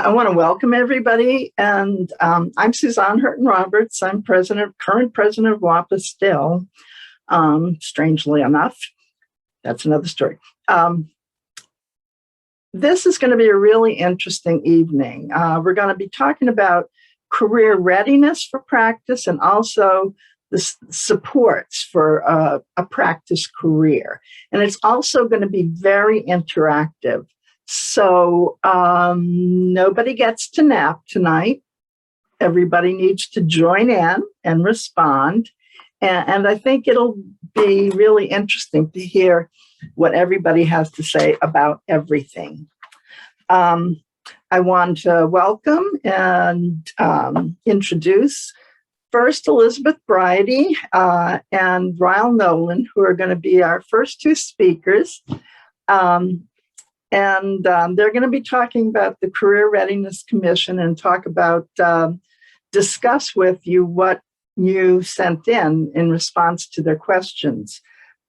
I want to welcome everybody, and I'm Suzanne Hurton-Roberts. I'm current president of WAPA still, strangely enough. That's another story. This is going to be a really interesting evening. We're going to be talking about career readiness for practice and also the supports for a practice career. And it's also going to be very interactive. So nobody gets to nap tonight. Everybody needs to join in and respond. And I think it'll be really interesting to hear what everybody has to say about everything. I want to welcome and introduce first Elizabeth Bridey and Ryle Nolan, who are going to be our first two speakers. And they're going to be talking about the Career Readiness Commission and discuss with you what you sent in response to their questions.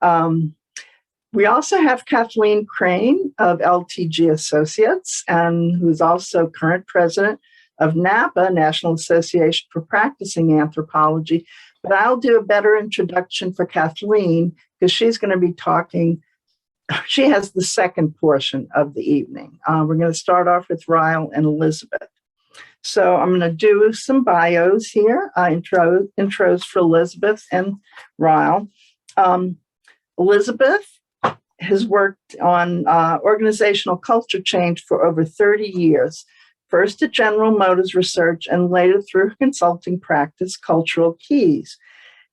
We also have Kathleen Crane of LTG Associates, and who's also current president of NAPA, National Association for Practicing Anthropology. But I'll do a better introduction for Kathleen because she's going to be talking. She has the second portion of the evening. We're going to start off with Ryle and Elizabeth. So I'm going to do some bios here, intros for Elizabeth and Ryle. Elizabeth has worked on organizational culture change for over 30 years, first at General Motors Research and later through her consulting practice, Cultural Keys.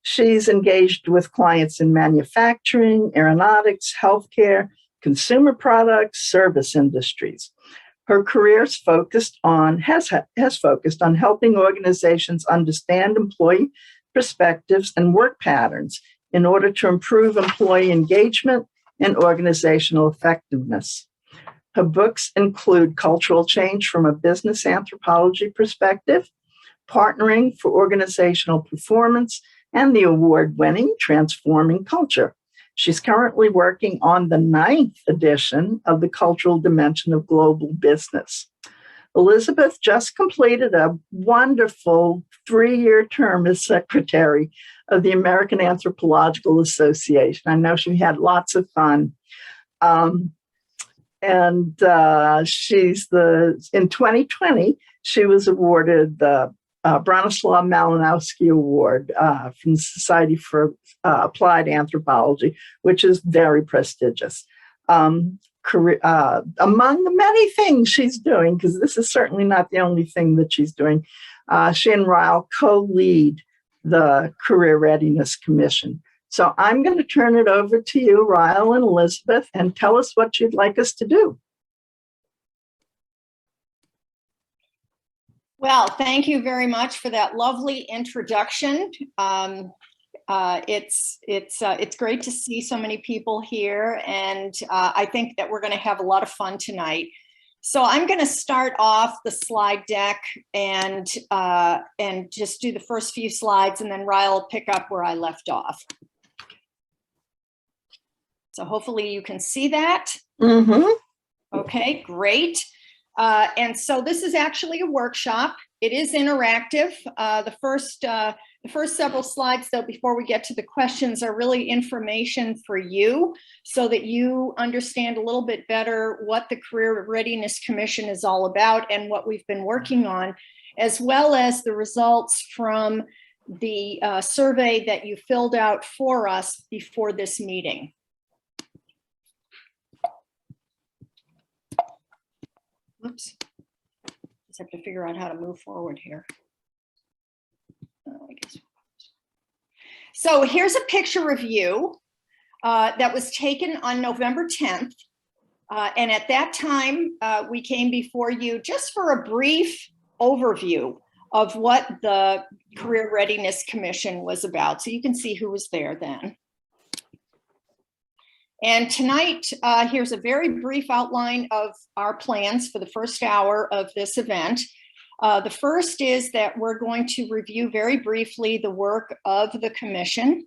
She's engaged with clients in manufacturing, aeronautics, healthcare, consumer products, service industries. Her career has focused on helping organizations understand employee perspectives and work patterns in order to improve employee engagement and organizational effectiveness. Her books include Cultural Change from a Business Anthropology Perspective, Partnering for Organizational Performance, and the award-winning Transforming Culture. She's currently working on the 9th edition of the Cultural Dimension of Global Business. Elizabeth just completed a wonderful 3-year term as secretary of the American Anthropological Association. I know she had lots of fun. In 2020, she was awarded the Bronislaw Malinowski Award from the Society for Applied Anthropology, which is very prestigious. Among the many things she's doing, because this is certainly not the only thing that she's doing, she and Ryle co-lead the Career Readiness Commission. So I'm going to turn it over to you, Ryle and Elizabeth, and tell us what you'd like us to do. Well, thank you very much for that lovely introduction. It's great to see so many people here, and I think that we're going to have a lot of fun tonight. So I'm going to start off the slide deck and just do the first few slides, and then Ryle will pick up where I left off. So hopefully you can see that. Mm-hmm. Okay, great. And so this is actually a workshop. It is interactive. The first several slides, though, before we get to the questions, are really information for you so that you understand a little bit better what the Career Readiness Commission is all about and what we've been working on, as well as the results from the survey that you filled out for us before this meeting. Oops. Just have to figure out how to move forward here. So here's a picture of you that was taken on November 10th. And at that time, we came before you just for a brief overview of what the Career Readiness Commission was about. So you can see who was there then. And tonight, here's a very brief outline of our plans for the first hour of this event. The first is that we're going to review very briefly the work of the commission.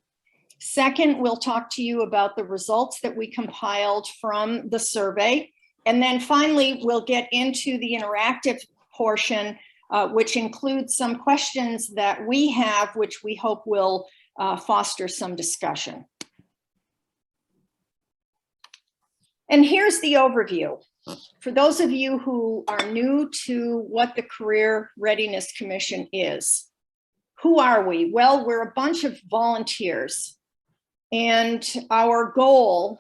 Second, we'll talk to you about the results that we compiled from the survey. And then finally, we'll get into the interactive portion, which includes some questions that we have, which we hope will foster some discussion. And here's the overview. For those of you who are new to what the Career Readiness Commission is, who are we? Well, we're a bunch of volunteers, and our goal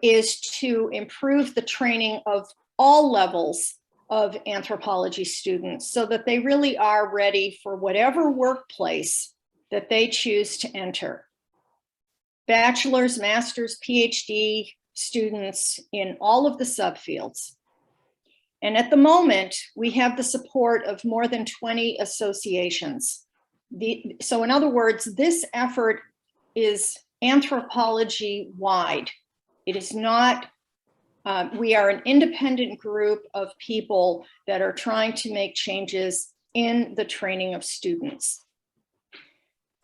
is to improve the training of all levels of anthropology students so that they really are ready for whatever workplace that they choose to enter. Bachelor's, master's, PhD students in all of the subfields. And at the moment, we have the support of more than 20 associations. So in other words, this effort is anthropology-wide. It is not, we are an independent group of people that are trying to make changes in the training of students.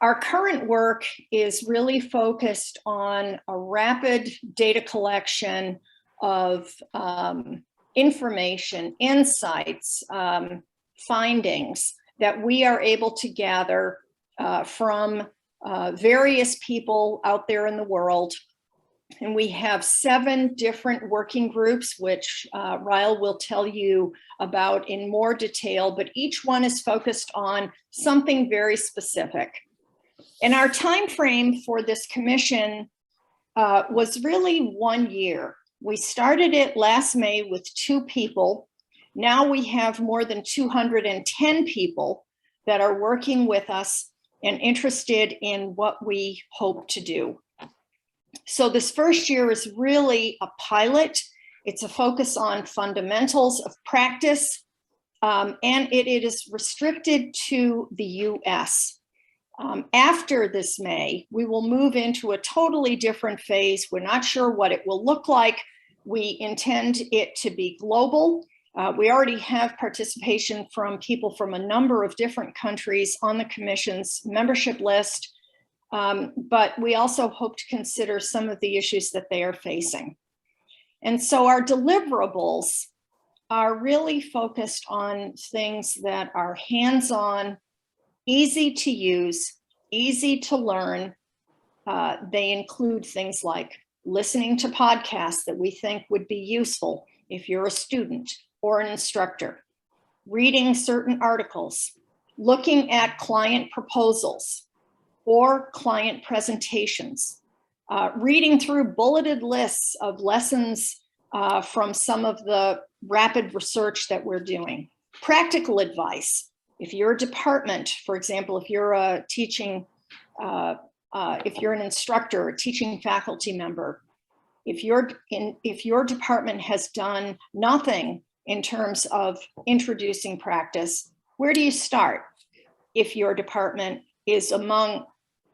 Our current work is really focused on a rapid data collection of information, insights, findings that we are able to gather from various people out there in the world. And we have 7 different working groups, which Ryle will tell you about in more detail, but each one is focused on something very specific. And our time frame for this commission was really 1 year. We started it last May with 2 people. Now we have more than 210 people that are working with us and interested in what we hope to do. So this first year is really a pilot. It's a focus on fundamentals of practice, and it is restricted to the US. After this May, we will move into a totally different phase. We're not sure what it will look like. We intend it to be global. We already have participation from people from a number of different countries on the Commission's membership list, but we also hope to consider some of the issues that they are facing. And so our deliverables are really focused on things that are hands-on, easy to use, easy to learn. They include things like listening to podcasts that we think would be useful if you're a student or an instructor, reading certain articles, looking at client proposals or client presentations, reading through bulleted lists of lessons from some of the rapid research that we're doing, practical advice. If you're a department, for example, if you're a teaching, if you're an instructor, a teaching faculty member, if your department has done nothing in terms of introducing practice, where do you start? If your department is among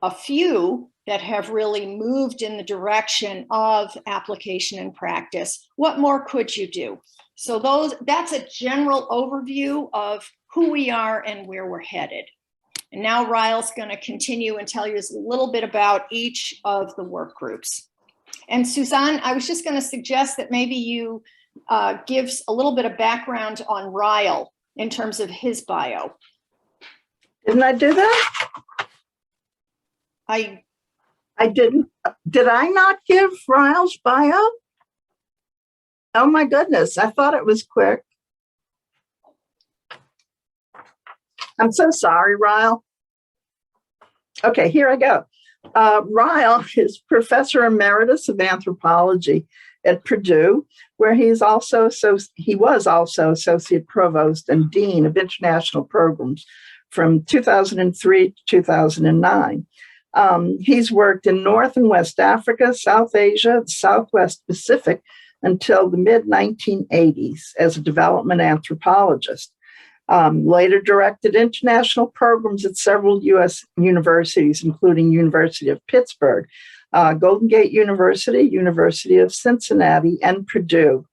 a few that have really moved in the direction of application and practice, what more could you do? So that's a general overview of who we are and where we're headed. And now Ryle's going to continue and tell you a little bit about each of the work groups. And Suzanne, I was just going to suggest that maybe you give a little bit of background on Ryle in terms of his bio. Didn't I do that? I didn't. Did I not give Ryle's bio? Oh my goodness, I thought it was quick. I'm so sorry, Ryle. Okay, here I go. Ryle is Professor Emeritus of Anthropology at Purdue, where he was also Associate Provost and Dean of International Programs from 2003 to 2009. He's worked in North and West Africa, South Asia, Southwest Pacific until the mid-1980s as a development anthropologist. Later directed international programs at several U.S. universities, including University of Pittsburgh, Golden Gate University, University of Cincinnati, and Purdue.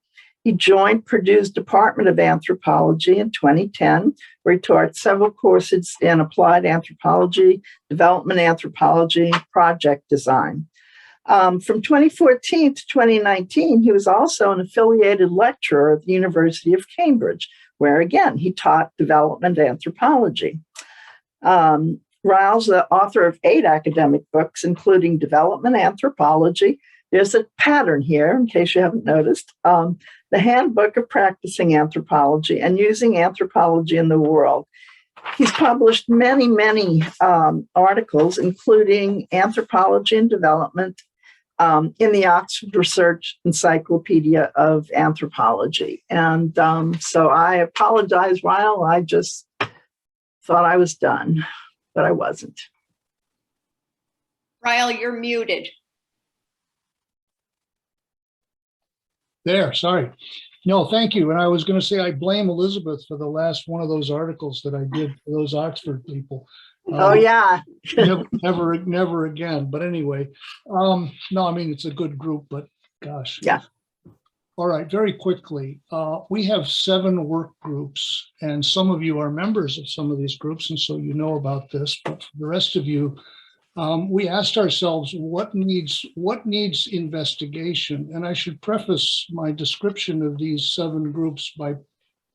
He joined Purdue's Department of Anthropology in 2010, where he taught several courses in applied anthropology, development anthropology, project design. From 2014 to 2019, he was also an affiliated lecturer at the University of Cambridge, where again, he taught development anthropology. Ryall's the author of 8 academic books, including Development Anthropology. There's a pattern here, in case you haven't noticed. The Handbook of Practicing Anthropology and Using Anthropology in the World. He's published many, many articles, including Anthropology and Development in the Oxford Research Encyclopedia of Anthropology. And so I apologize, Ryle. I just thought I was done, but I wasn't. Ryle, you're muted. There, sorry. No, thank you. And I was going to say I blame Elizabeth for the last one of those articles that I did for those Oxford people. Oh, yeah. never again. But anyway, no, I mean, it's a good group, but gosh. Yeah. All right, very quickly. We have 7 work groups, and some of you are members of some of these groups, and so you know about this. But for the rest of you, we asked ourselves what needs investigation. And I should preface my description of these 7 groups by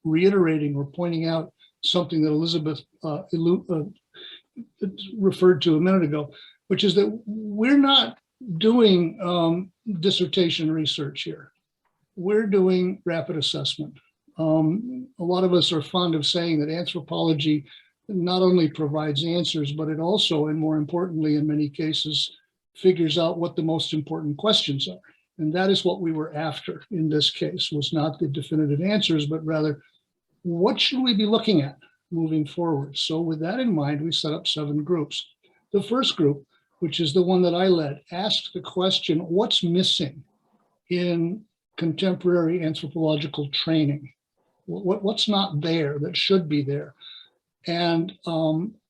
reiterating or pointing out something that Elizabeth referred to a minute ago, which is that we're not doing dissertation research here. We're doing rapid assessment. A lot of us are fond of saying that anthropology not only provides answers, but it also, and more importantly, in many cases, figures out what the most important questions are. And that is what we were after in this case, was not the definitive answers, but rather, what should we be looking at moving forward? So with that in mind, we set up 7 groups. The first group, which is the one that I led, asked the question, what's missing in contemporary anthropological training? What's not there that should be there? And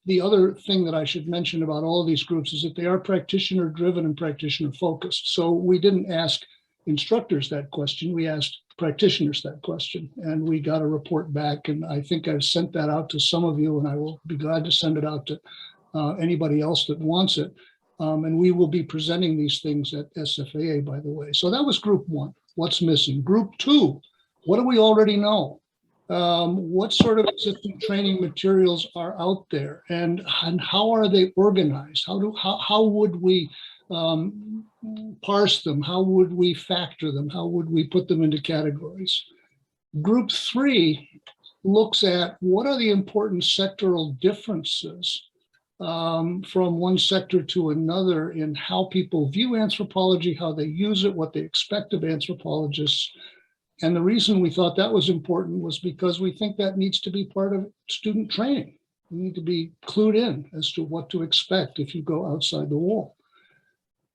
the other thing that I should mention about all of these groups is that they are practitioner driven and practitioner focused. So we didn't ask instructors that question, we asked practitioners that question, and we got a report back. And I think I've sent that out to some of you, and I will be glad to send it out to anybody else that wants it. And we will be presenting these things at SFAA, by the way. So that was group 1, what's missing. Group 2, what do we already know? What sort of existing training materials are out there, and how are they organized? How would we parse them? How would we factor them? How would we put them into categories? Group 3 looks at what are the important sectoral differences from one sector to another in how people view anthropology, how they use it, what they expect of anthropologists. And the reason we thought that was important was because we think that needs to be part of student training. You need to be clued in as to what to expect if you go outside the wall.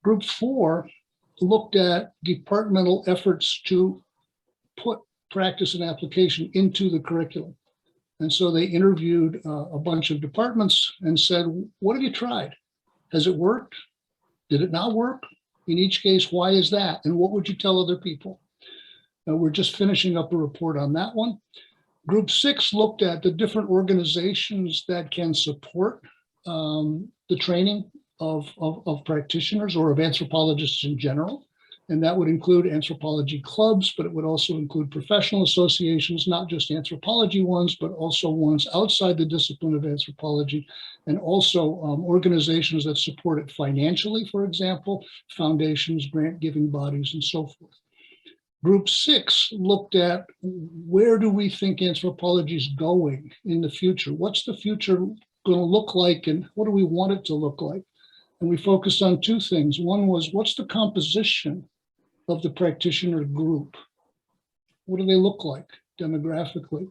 Group 4 looked at departmental efforts to put practice and application into the curriculum. And so they interviewed a bunch of departments and said, what have you tried? Has it worked? Did it not work? In each case, why is that? And what would you tell other people? We're just finishing up a report on that one. Group 6 looked at the different organizations that can support the training of practitioners or of anthropologists in general. And that would include anthropology clubs, but it would also include professional associations, not just anthropology ones, but also ones outside the discipline of anthropology, and also organizations that support it financially, for example, foundations, grant-giving bodies, and so forth. Group 6 looked at where do we think anthropology is going in the future? What's the future going to look like, and what do we want it to look like? And we focused on 2 things. One was, what's the composition of the practitioner group? What do they look like demographically?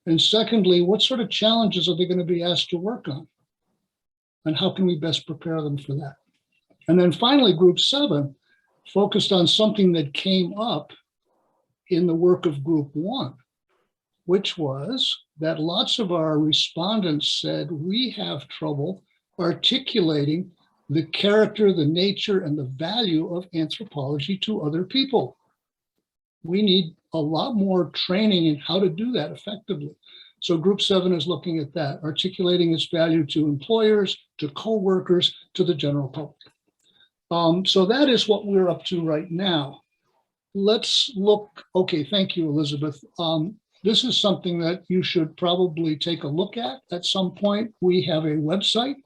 And secondly, what sort of challenges are they going to be asked to work on? And how can we best prepare them for that? And then finally, group 7 focused on something that came up in the work of group 1, which was that lots of our respondents said, we have trouble articulating the character, the nature, and the value of anthropology to other people. We need a lot more training in how to do that effectively. So group 7 is looking at that, articulating its value to employers, to co-workers, to the general public. So that is what we're up to right now. Let's look, okay, thank you, Elizabeth. this is something that you should probably take a look at some point. We have a website.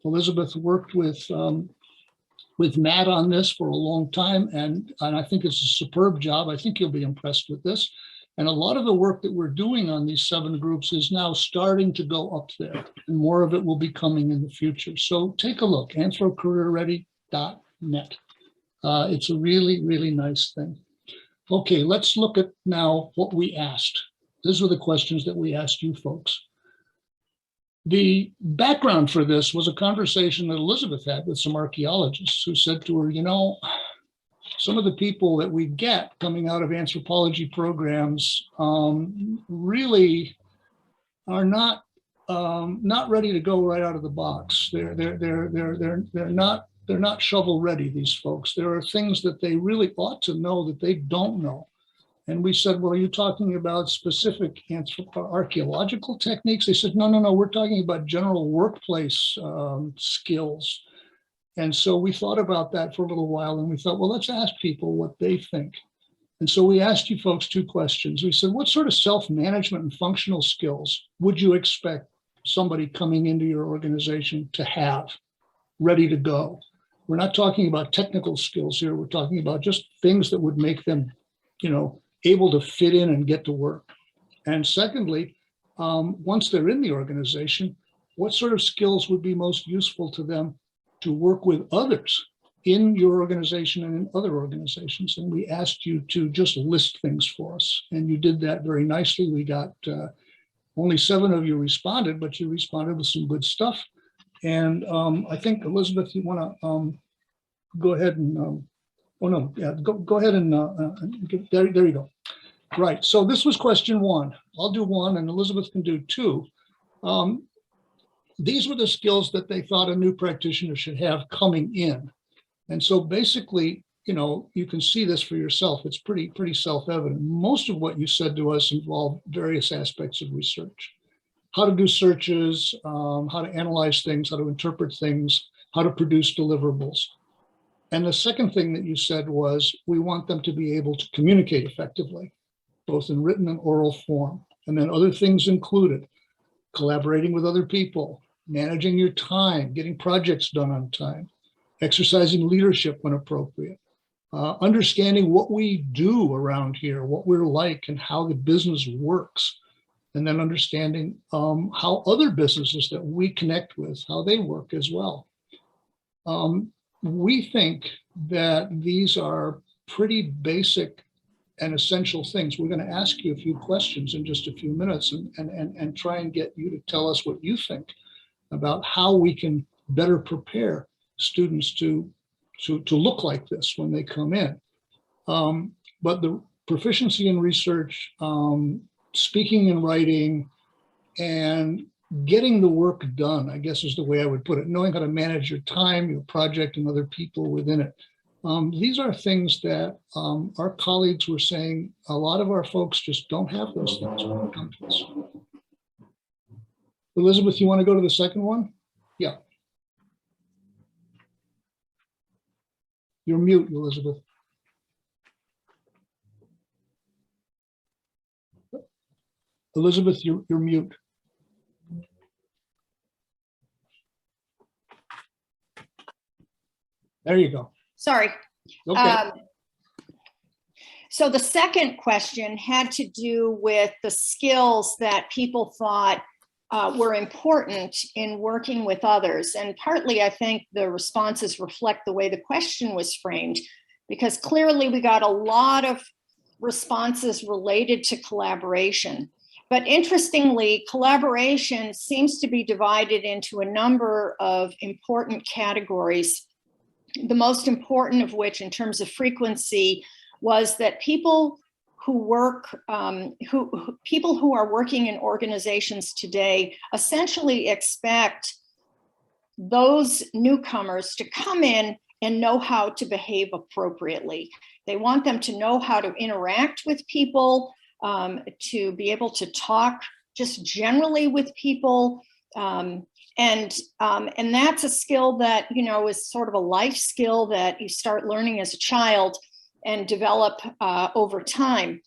Elizabeth worked with Matt on this for a long time, and I think it's a superb job. I think you'll be impressed with this. And a lot of the work that we're doing on these 7 groups is now starting to go up there, and more of it will be coming in the future. So take a look, anthrocareerready.net. It's a really, really nice thing. Okay, let's look at now what we asked. These were the questions that we asked you folks. The background for this was a conversation that Elizabeth had with some archaeologists who said to her, you know, some of the people that we get coming out of anthropology programs really are not ready to go right out of the box. They're not shovel ready, these folks. There are things that they really ought to know that they don't know. And we said, well, are you talking about specific archaeological techniques? They said, no, we're talking about general workplace skills. And so we thought about that for a little while, and we thought, well, let's ask people what they think. And so we asked you folks 2 questions. We said, what sort of self-management and functional skills would you expect somebody coming into your organization to have ready to go? We're not talking about technical skills here. We're talking about just things that would make them, you know, able to fit in and get to work. And secondly, once they're in the organization, what sort of skills would be most useful to them to work with others in your organization and in other organizations? And we asked you to just list things for us, and you did that very nicely. We got only 7 of you responded, but you responded with some good stuff. And I think, Elizabeth, you want to go ahead and go ahead and there you go. Right, so this was question 1. I'll do 1 and Elizabeth can do 2. These were the skills that they thought a new practitioner should have coming in. And so basically, you know, you can see this for yourself. It's pretty self-evident. Most of what you said to us involved various aspects of research. How to do searches, how to analyze things, how to interpret things, how to produce deliverables. And the second thing that you said was, we want them to be able to communicate effectively, both in written and oral form. And then other things included collaborating with other people, managing your time, getting projects done on time, exercising leadership when appropriate, understanding what we do around here, what we're like and how the business works, and then understanding how other businesses that we connect with, how they work as well. We think that these are pretty basic and essential things. We're going to ask you a few questions in just a few minutes and try and get you to tell us what you think about how we can better prepare students to look like this when they come in. But the proficiency in research, speaking and writing, and getting the work done, I guess is the way I would put it, knowing how to manage your time, your project, and other people within it. These are things that our colleagues were saying a lot of our folks just don't have those things when it comes to this. Elizabeth, you want to go to the second one? Yeah. You're mute, Elizabeth. Elizabeth, you're mute. There you go. Sorry. Okay. So the second question had to do with the skills that people thought were important in working with others. And partly, I think the responses reflect the way the question was framed, because clearly we got a lot of responses related to collaboration. But interestingly, collaboration seems to be divided into a number of important categories. The most important of which, in terms of frequency, was that people who work, people who are working in organizations today essentially expect those newcomers to come in and know how to behave appropriately. They want them to know how to interact with people, to be able to talk just generally with people. And that's a skill that, you know, is sort of a life skill that you start learning as a child and develop over time.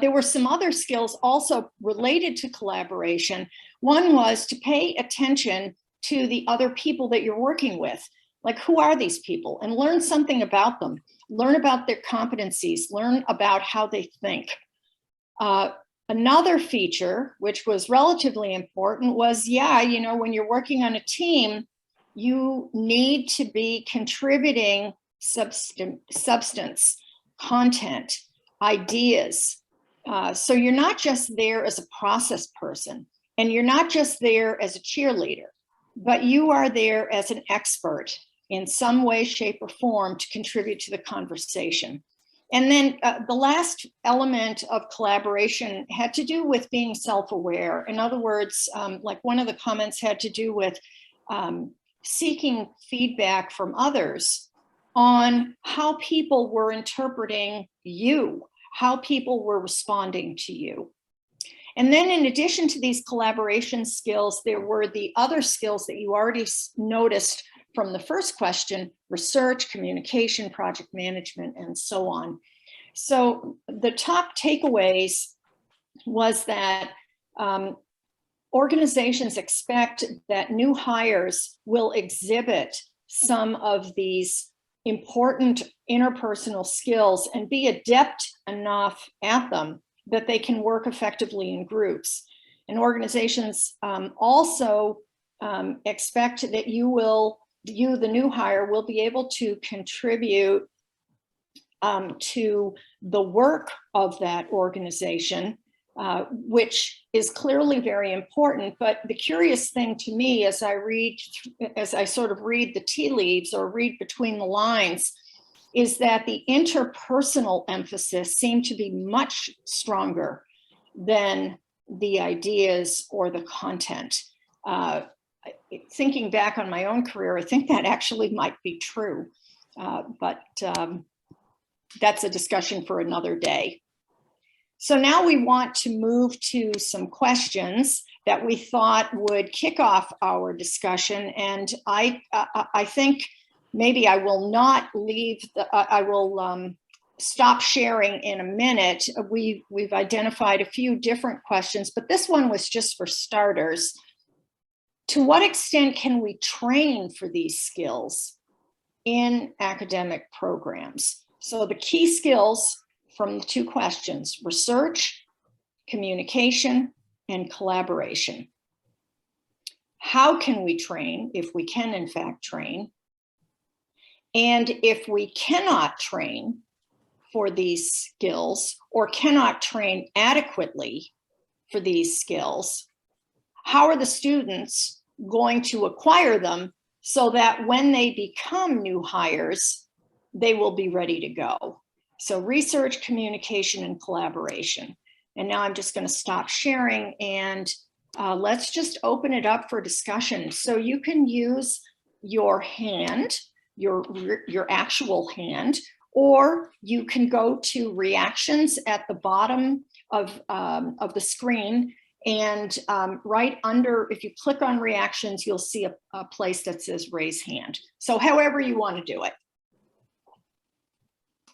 There were some other skills also related to collaboration. One was to pay attention to the other people that you're working with. Like, who are these people? And learn something about them. Learn about their competencies. Learn about how they think. Another feature, which was relatively important, was, when you're working on a team, you need to be contributing substance, content, ideas. So you're not just there as a process person, and you're not just there as a cheerleader, but you are there as an expert in some way, shape, or form to contribute to the conversation. And then the last element of collaboration had to do with being self-aware. In other words, like one of the comments had to do with seeking feedback from others on how people were interpreting you, how people were responding to you. And then in addition to these collaboration skills, there were the other skills that you already noticed from the first question: research, communication, project management, and so on. So the top takeaways was that organizations expect that new hires will exhibit some of these important interpersonal skills and be adept enough at them that they can work effectively in groups. And organizations also expect that you, the new hire, will be able to contribute to the work of that organization, which is clearly very important. But the curious thing to me, as I sort of read the tea leaves or read between the lines, is that the interpersonal emphasis seemed to be much stronger than the ideas or the content. Thinking back on my own career, I think that actually might be true, but that's a discussion for another day. So now we want to move to some questions that we thought would kick off our discussion. And I think maybe I will not leave, I will stop sharing in a minute. We've identified a few different questions, but this one was just for starters. To what extent can we train for these skills in academic programs? So the key skills from the two questions: research, communication, and collaboration. How can we train, if we can in fact train? And if we cannot train for these skills or cannot train adequately for these skills, how are the students going to acquire them so that when they become new hires, they will be ready to go? So research, communication, and collaboration. And now I'm just going to stop sharing and let's just open it up for discussion. So you can use your hand, your actual hand, or you can go to reactions at the bottom of the screen, and right under, if you click on reactions, you'll see a place that says raise hand. So however you want to do it.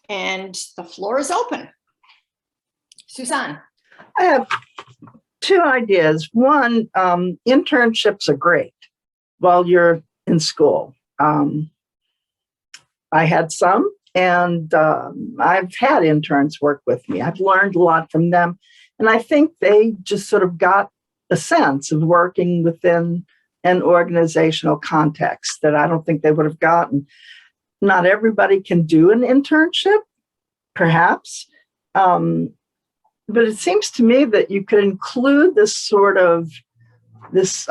And the floor is open. Suzanne. I have two ideas. One, internships are great while you're in school. I had some, and I've had interns work with me. I've learned a lot from them. And I think they just sort of got a sense of working within an organizational context that I don't think they would have gotten. Not everybody can do an internship, perhaps. But it seems to me that you could include this sort of, this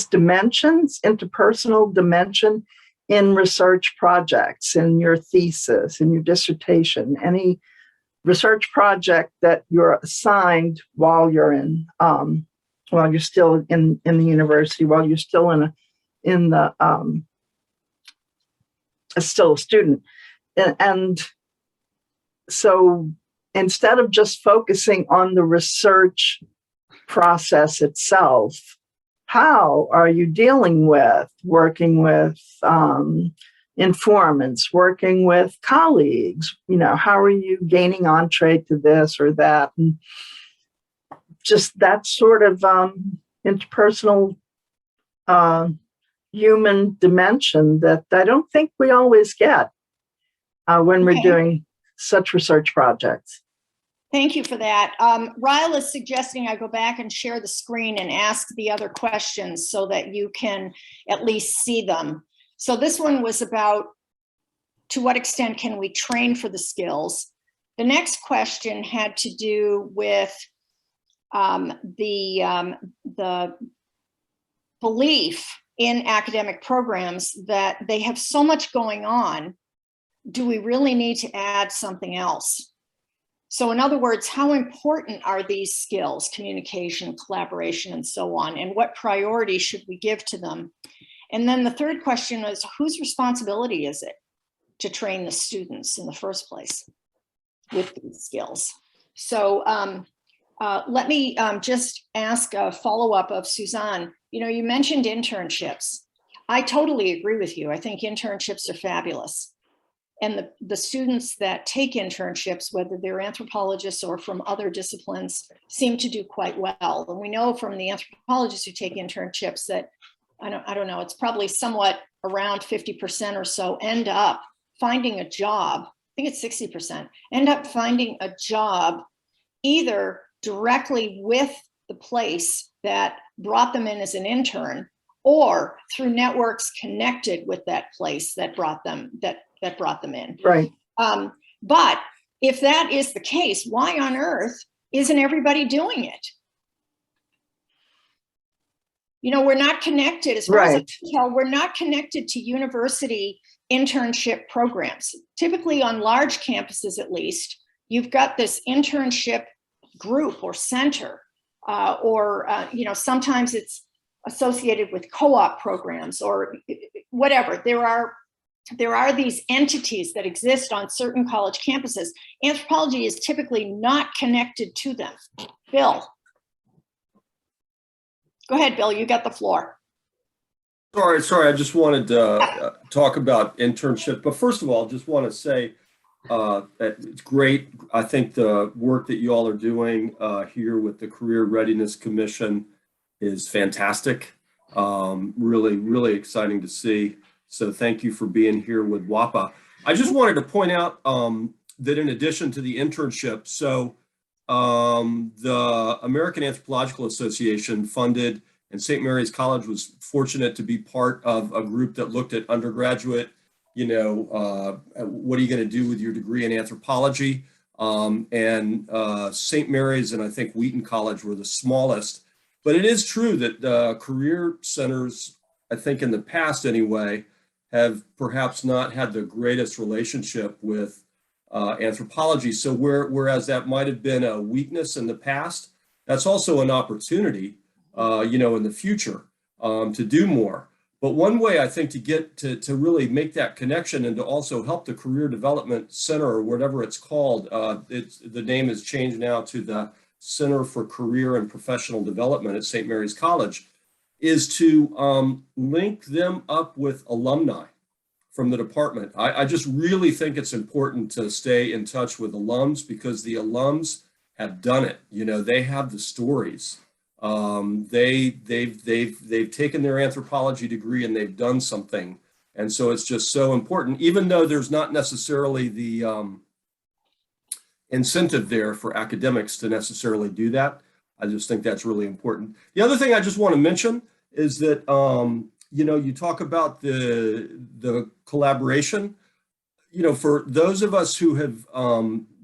dimensions, interpersonal dimension, in research projects, in your thesis, in your dissertation, any research project that you're assigned while you're in, while you're still in the university, while you're still still a student. And so instead of just focusing on the research process itself, how are you dealing with working with informants, working with colleagues. How are you gaining entree to this or that? And just that sort of interpersonal human dimension that I don't think we always get when we're doing such research projects. Thank you for that. Ryle is suggesting I go back and share the screen and ask the other questions so that you can at least see them. So this one was about, to what extent can we train for the skills? The next question had to do with the belief in academic programs that they have so much going on. Do we really need to add something else? So in other words, how important are these skills, communication, collaboration, and so on, and what priority should we give to them? And then the third question is, whose responsibility is it to train the students in the first place with these skills? So let me just ask a follow-up of Suzanne. You mentioned internships. I totally agree with you. I think internships are fabulous. And the students that take internships, whether they're anthropologists or from other disciplines, seem to do quite well. And we know from the anthropologists who take internships that, I don't know, it's probably somewhat around 50% or so end up finding a job. I think it's 60%, end up finding a job either directly with the place that brought them in as an intern, or through networks connected with that place that brought them in. Right. But if that is the case, why on earth isn't everybody doing it? We're not connected, as far as I can tell, we're not connected to university internship programs. Typically on large campuses, at least, you've got this internship group or center, or sometimes it's associated with co-op programs or whatever. There are these entities that exist on certain college campuses. Anthropology is typically not connected to them. Bill. Go ahead, Bill, you got the floor. Sorry, I just wanted to talk about internship. But first of all, just want to say that it's great. I think the work that you all are doing here with the Career Readiness Commission is fantastic. Really, really exciting to see. So thank you for being here with WAPA. I just wanted to point out that in addition to the internship, so the American Anthropological Association funded, and St. Mary's College was fortunate to be part of a group that looked at undergraduate, what are you going to do with your degree in anthropology? And St. Mary's and I think Wheaton College were the smallest. But it is true that career centers, I think in the past anyway, have perhaps not had the greatest relationship with anthropology. So whereas that might have been a weakness in the past, that's also an opportunity, in the future to do more. But one way I think to get to really make that connection and to also help the Career Development Center or whatever it's called, the name has changed now to the Center for Career and Professional Development at St. Mary's College, is to link them up with alumni from the department. I just really think it's important to stay in touch with alums because the alums have done it. They have the stories. They've taken their anthropology degree and they've done something. And so it's just so important, even though there's not necessarily the incentive there for academics to necessarily do that. I just think that's really important. The other thing I just want to mention is that, you talk about the collaboration, for those of us who have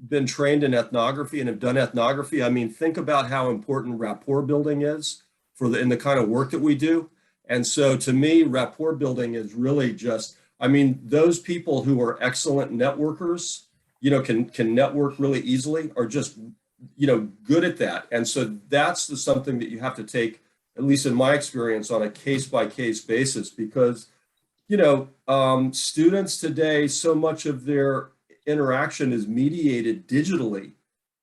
been trained in ethnography and have done ethnography, I mean, think about how important rapport building is in the kind of work that we do. And so to me, rapport building is really just, those people who are excellent networkers, can network really easily, are just, good at that. And so that's something that you have to take, at least in my experience, on a case-by-case basis, because, students today, so much of their interaction is mediated digitally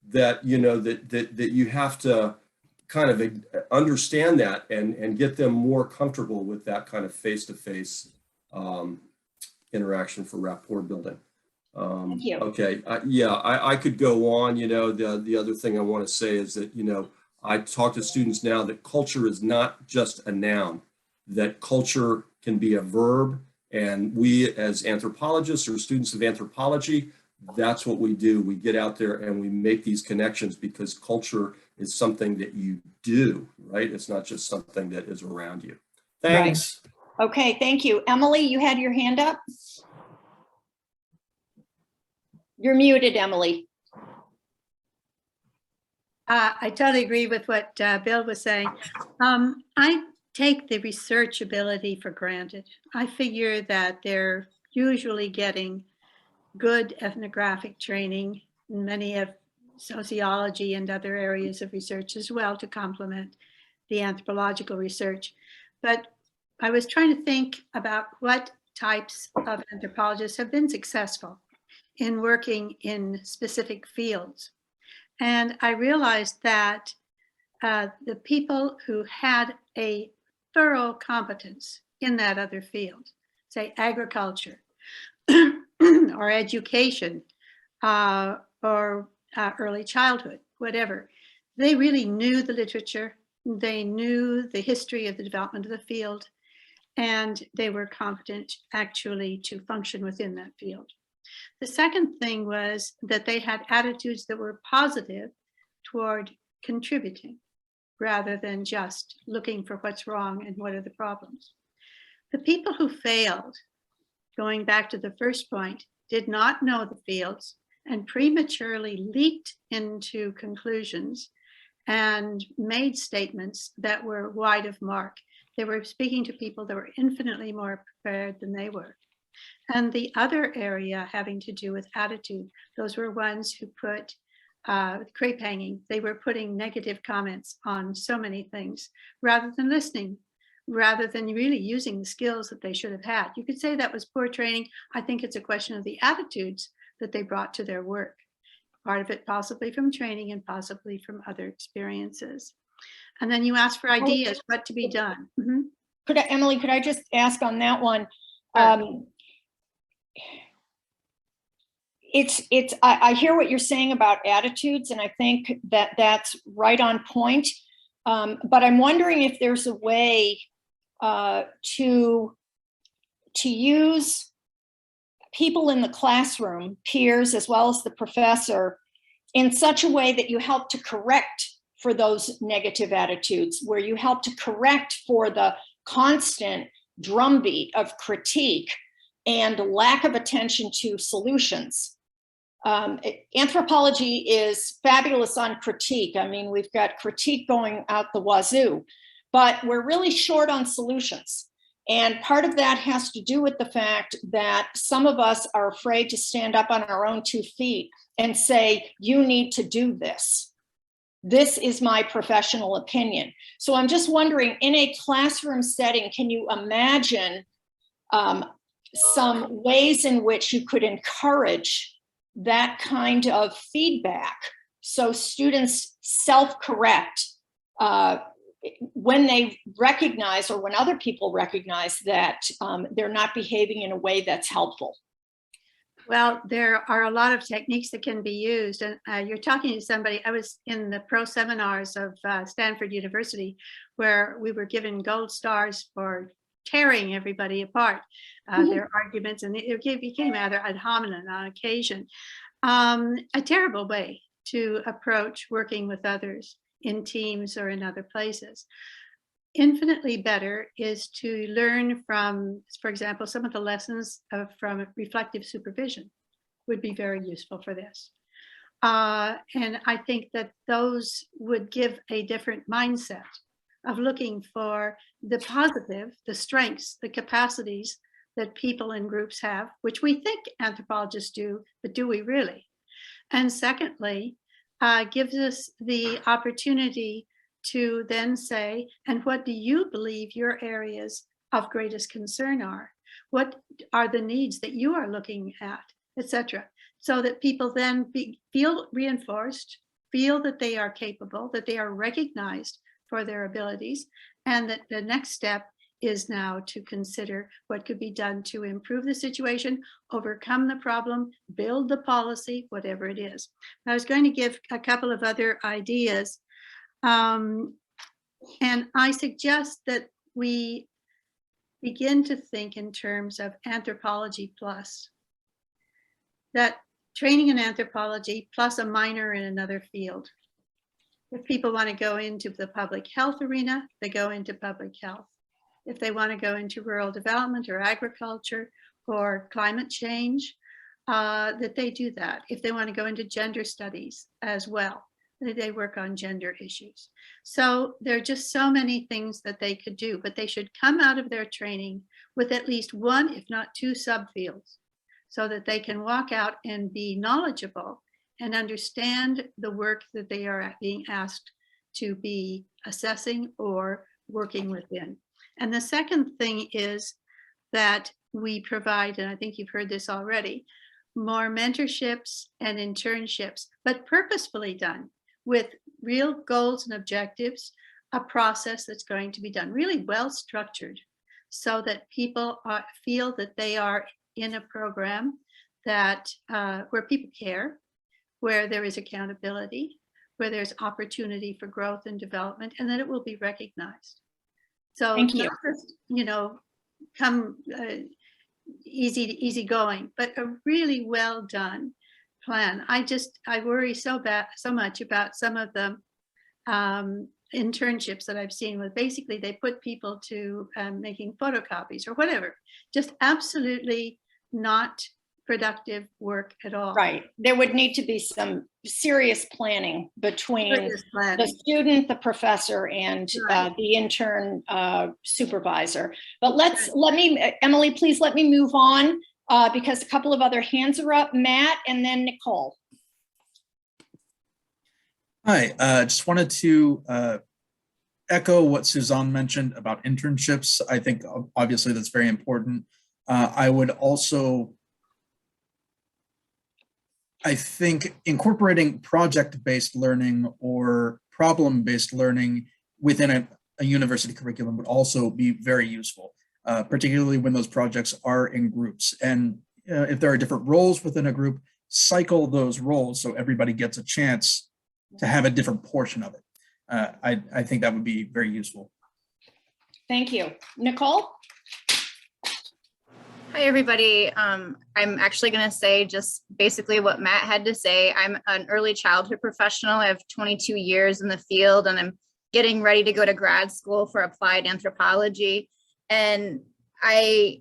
that, that you have to kind of understand that and get them more comfortable with that kind of face-to-face interaction for rapport building. Thank you. Okay, yeah, I could go on. You know, the other thing I want to say is that, you know, I talk to students now that culture is not just a noun, that culture can be a verb. And we as anthropologists or students of anthropology, that's what we do. We get out there and we make these connections because culture is something that you do, right? It's not just something that is around you. Thanks. Right. Okay, thank you. Emily, you had your hand up? You're muted, Emily. I totally agree with what Bill was saying. I take the research ability for granted. I figure that they're usually getting good ethnographic training, many of sociology and other areas of research as well to complement the anthropological research. But I was trying to think about what types of anthropologists have been successful in working in specific fields. And I realized that the people who had a thorough competence in that other field, say agriculture or education or early childhood, whatever, they really knew the literature, they knew the history of the development of the field, and they were competent actually to function within that field. The second thing was that they had attitudes that were positive toward contributing rather than just looking for what's wrong and what are the problems. The people who failed, going back to the first point, did not know the fields and prematurely leaked into conclusions and made statements that were wide of mark. They were speaking to people that were infinitely more prepared than they were. And the other area having to do with attitude, those were ones who put crepe hanging. They were putting negative comments on so many things rather than listening, rather than really using the skills that they should have had. You could say that was poor training. I think it's a question of the attitudes that they brought to their work. Part of it possibly from training and possibly from other experiences. And then you asked for ideas, what to be done. Mm-hmm. Emily, could I just ask on that one? Sure. I hear what you're saying about attitudes, and I think that that's right on point. But I'm wondering if there's a way to use people in the classroom, peers, as well as the professor, in such a way that you help to correct for those negative attitudes, where you help to correct for the constant drumbeat of critique and lack of attention to solutions. Anthropology is fabulous on critique. I mean, we've got critique going out the wazoo, but we're really short on solutions. And part of that has to do with the fact that some of us are afraid to stand up on our own 2 feet and say, you need to do this. This is my professional opinion. So I'm just wondering, in a classroom setting, can you imagine some ways in which you could encourage that kind of feedback so students self-correct when they recognize, or when other people recognize, that they're not behaving in a way that's helpful? Well, there are a lot of techniques that can be used. And you're talking to somebody, I was in the pro seminars of Stanford University, where we were given gold stars for tearing everybody apart, their arguments, and it became rather ad hominem on occasion. A terrible way to approach working with others in teams or in other places. Infinitely better is to learn from, for example, some of the lessons from reflective supervision would be very useful for this. And I think that those would give a different mindset of looking for the positive, the strengths, the capacities that people in groups have, which we think anthropologists do, but do we really? And secondly, gives us the opportunity to then say, and what do you believe your areas of greatest concern are? What are the needs that you are looking at, etc. So that people then feel reinforced, feel that they are capable, that they are recognized for their abilities, and that the next step is now to consider what could be done to improve the situation, overcome the problem, build the policy, whatever it is. I was going to give a couple of other ideas. And I suggest that we begin to think in terms of anthropology plus. That training in anthropology plus a minor in another field. If people want to go into the public health arena, they go into public health. If they want to go into rural development or agriculture or climate change, that they do that. If they want to go into gender studies as well, that they work on gender issues. So there are just so many things that they could do, but they should come out of their training with at least one, if not two subfields, so that they can walk out and be knowledgeable and understand the work that they are being asked to be assessing or working within. And the second thing is that we provide, and I think you've heard this already, more mentorships and internships, but purposefully done with real goals and objectives, a process that's going to be done really well structured so that people feel that they are in a program that where people care, where there is accountability, where there's opportunity for growth and development, and that it will be recognized. So Thank you. not just, come easy going, but a really well done plan. I worry so much about some of the internships that I've seen, where basically they put people to making photocopies or whatever, just absolutely not productive work at all. Right. There would need to be some serious planning between the student, the professor, and the intern supervisor. But Emily, please let me move on because a couple of other hands are up, Matt and then Nicole. Hi, just wanted to echo what Suzanne mentioned about internships. I think obviously that's very important. I think incorporating project-based learning or problem-based learning within a university curriculum would also be very useful, particularly when those projects are in groups. And if there are different roles within a group, cycle those roles so everybody gets a chance to have a different portion of it. I think that would be very useful. Thank you. Nicole? Hi, everybody. I'm actually going to say just basically what Matt had to say. I'm an early childhood professional. I have 22 years in the field, and I'm getting ready to go to grad school for applied anthropology. And I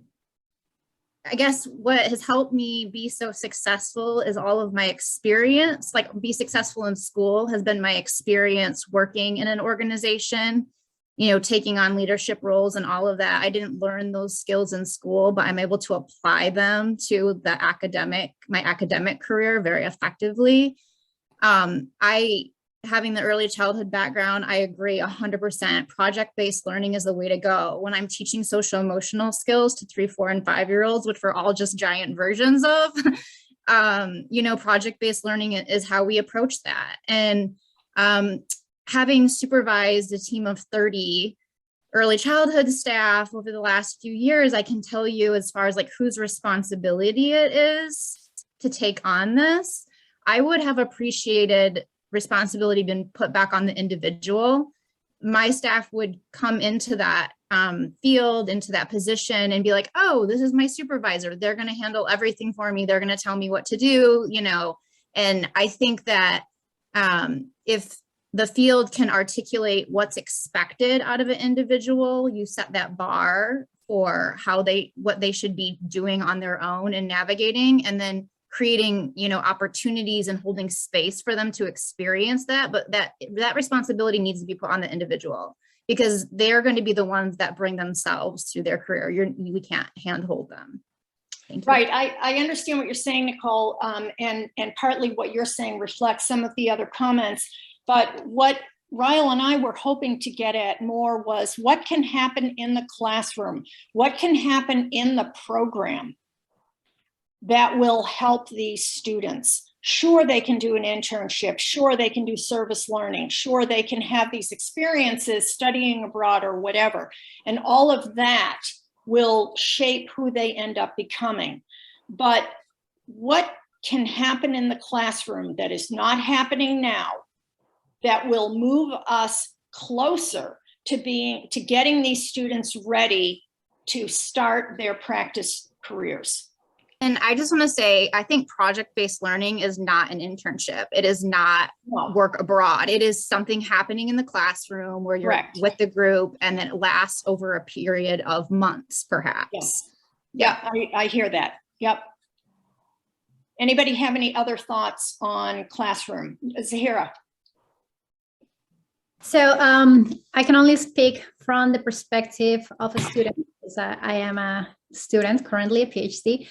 guess what has helped me be so successful is all of my experience. Like, be successful in school has been my experience working in an organization, taking on leadership roles and all of that. I didn't learn those skills in school, but I'm able to apply them to my academic career very effectively. Having the early childhood background, I agree 100%. Project-based learning is the way to go. When I'm teaching social emotional skills to 3, 4, and 5-year-olds, which we're all just giant versions of, project-based learning is how we approach that. And having supervised a team of 30 early childhood staff over the last few years, I can tell you as far as like whose responsibility it is to take on this, I would have appreciated responsibility been put back on the individual. My staff would come into that field, into that position and be like, oh, this is my supervisor. They're going to handle everything for me. They're going to tell me what to do, and I think that if the field can articulate what's expected out of an individual, you set that bar for what they should be doing on their own and navigating, and then creating, opportunities and holding space for them to experience that. But that responsibility needs to be put on the individual, because they're going to be the ones that bring themselves through their career. We can't handhold them. Thank you. Right. I understand what you're saying, Nicole, and partly what you're saying reflects some of the other comments. But what Ryle and I were hoping to get at more was what can happen in the classroom, what can happen in the program that will help these students. Sure, they can do an internship. Sure, they can do service learning. Sure, they can have these experiences studying abroad or whatever. And all of that will shape who they end up becoming. But what can happen in the classroom that is not happening now that will move us closer to getting these students ready to start their practice careers? And I just want to say, I think project-based learning is not an internship. It is not work abroad. It is something happening in the classroom where you're Correct. with the group, and then it lasts over a period of months, perhaps. Yes. Yeah, I hear that. Yep. Anybody have any other thoughts on classroom? Zahira? So I can only speak from the perspective of a student, because I am a student, currently a PhD.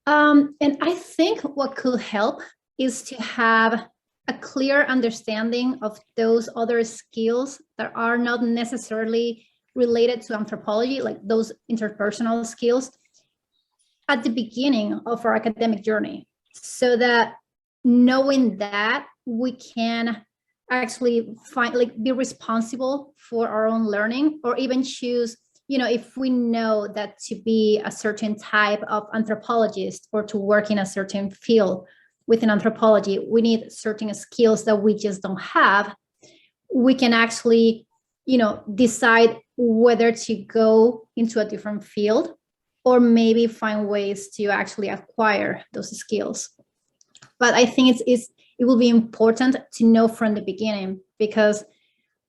And I think what could help is to have a clear understanding of those other skills that are not necessarily related to anthropology, like those interpersonal skills, at the beginning of our academic journey, so that knowing that we can actually be responsible for our own learning, or even choose, if we know that to be a certain type of anthropologist or to work in a certain field within anthropology, we need certain skills that we just don't have. We can actually, decide whether to go into a different field, or maybe find ways to actually acquire those skills. But I think it will be important to know from the beginning, because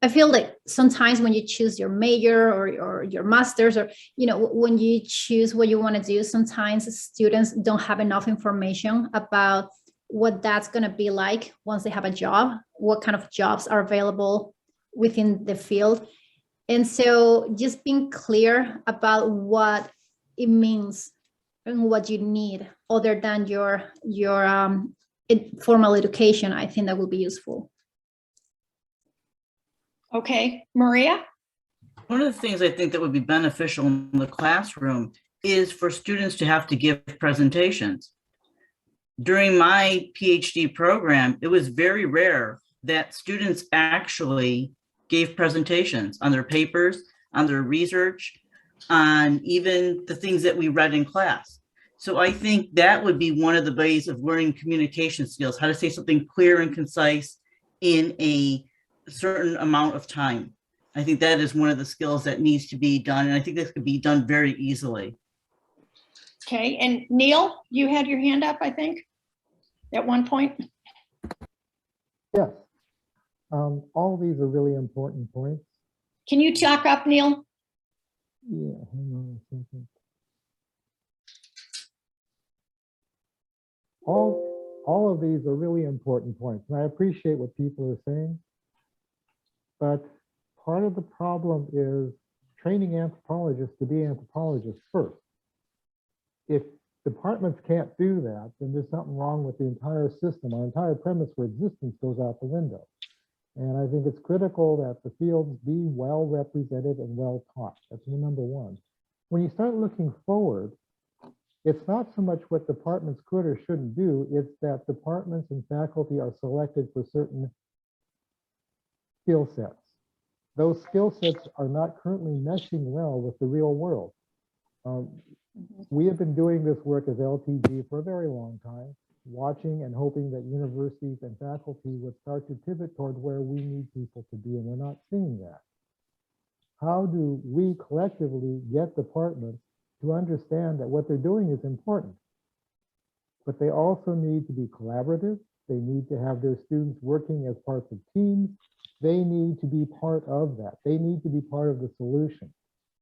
I feel like sometimes when you choose your major or your master's, or when you choose what you want to do, sometimes students don't have enough information about what that's going to be like once they have a job, what kind of jobs are available within the field. And so just being clear about what it means and what you need other than your formal education, I think that will be useful. Okay, Maria? One of the things I think that would be beneficial in the classroom is for students to have to give presentations. During my PhD program, it was very rare that students actually gave presentations on their papers, on their research, on even the things that we read in class. So I think that would be one of the ways of learning communication skills, how to say something clear and concise in a certain amount of time. I think that is one of the skills that needs to be done. And I think this could be done very easily. Okay, and Neil, you had your hand up, I think, at one point. Yes, all these are really important points. Can you talk up, Neil? Yeah, hang on a second. All of these are really important points, and I appreciate what people are saying. But part of the problem is training anthropologists to be anthropologists first. If departments can't do that, then there's something wrong with the entire system. Our entire premise for existence goes out the window. And I think it's critical that the fields be well represented and well taught. That's number one. When you start looking forward, it's not so much what departments could or shouldn't do, it's that departments and faculty are selected for certain skill sets. Those skill sets are not currently meshing well with the real world. We have been doing this work as LTG for a very long time, watching and hoping that universities and faculty would start to pivot toward where we need people to be, and we're not seeing that. How do we collectively get departments to understand that what they're doing is important, but they also need to be collaborative? They need to have their students working as parts of teams. They need to be part of that. They need to be part of the solution,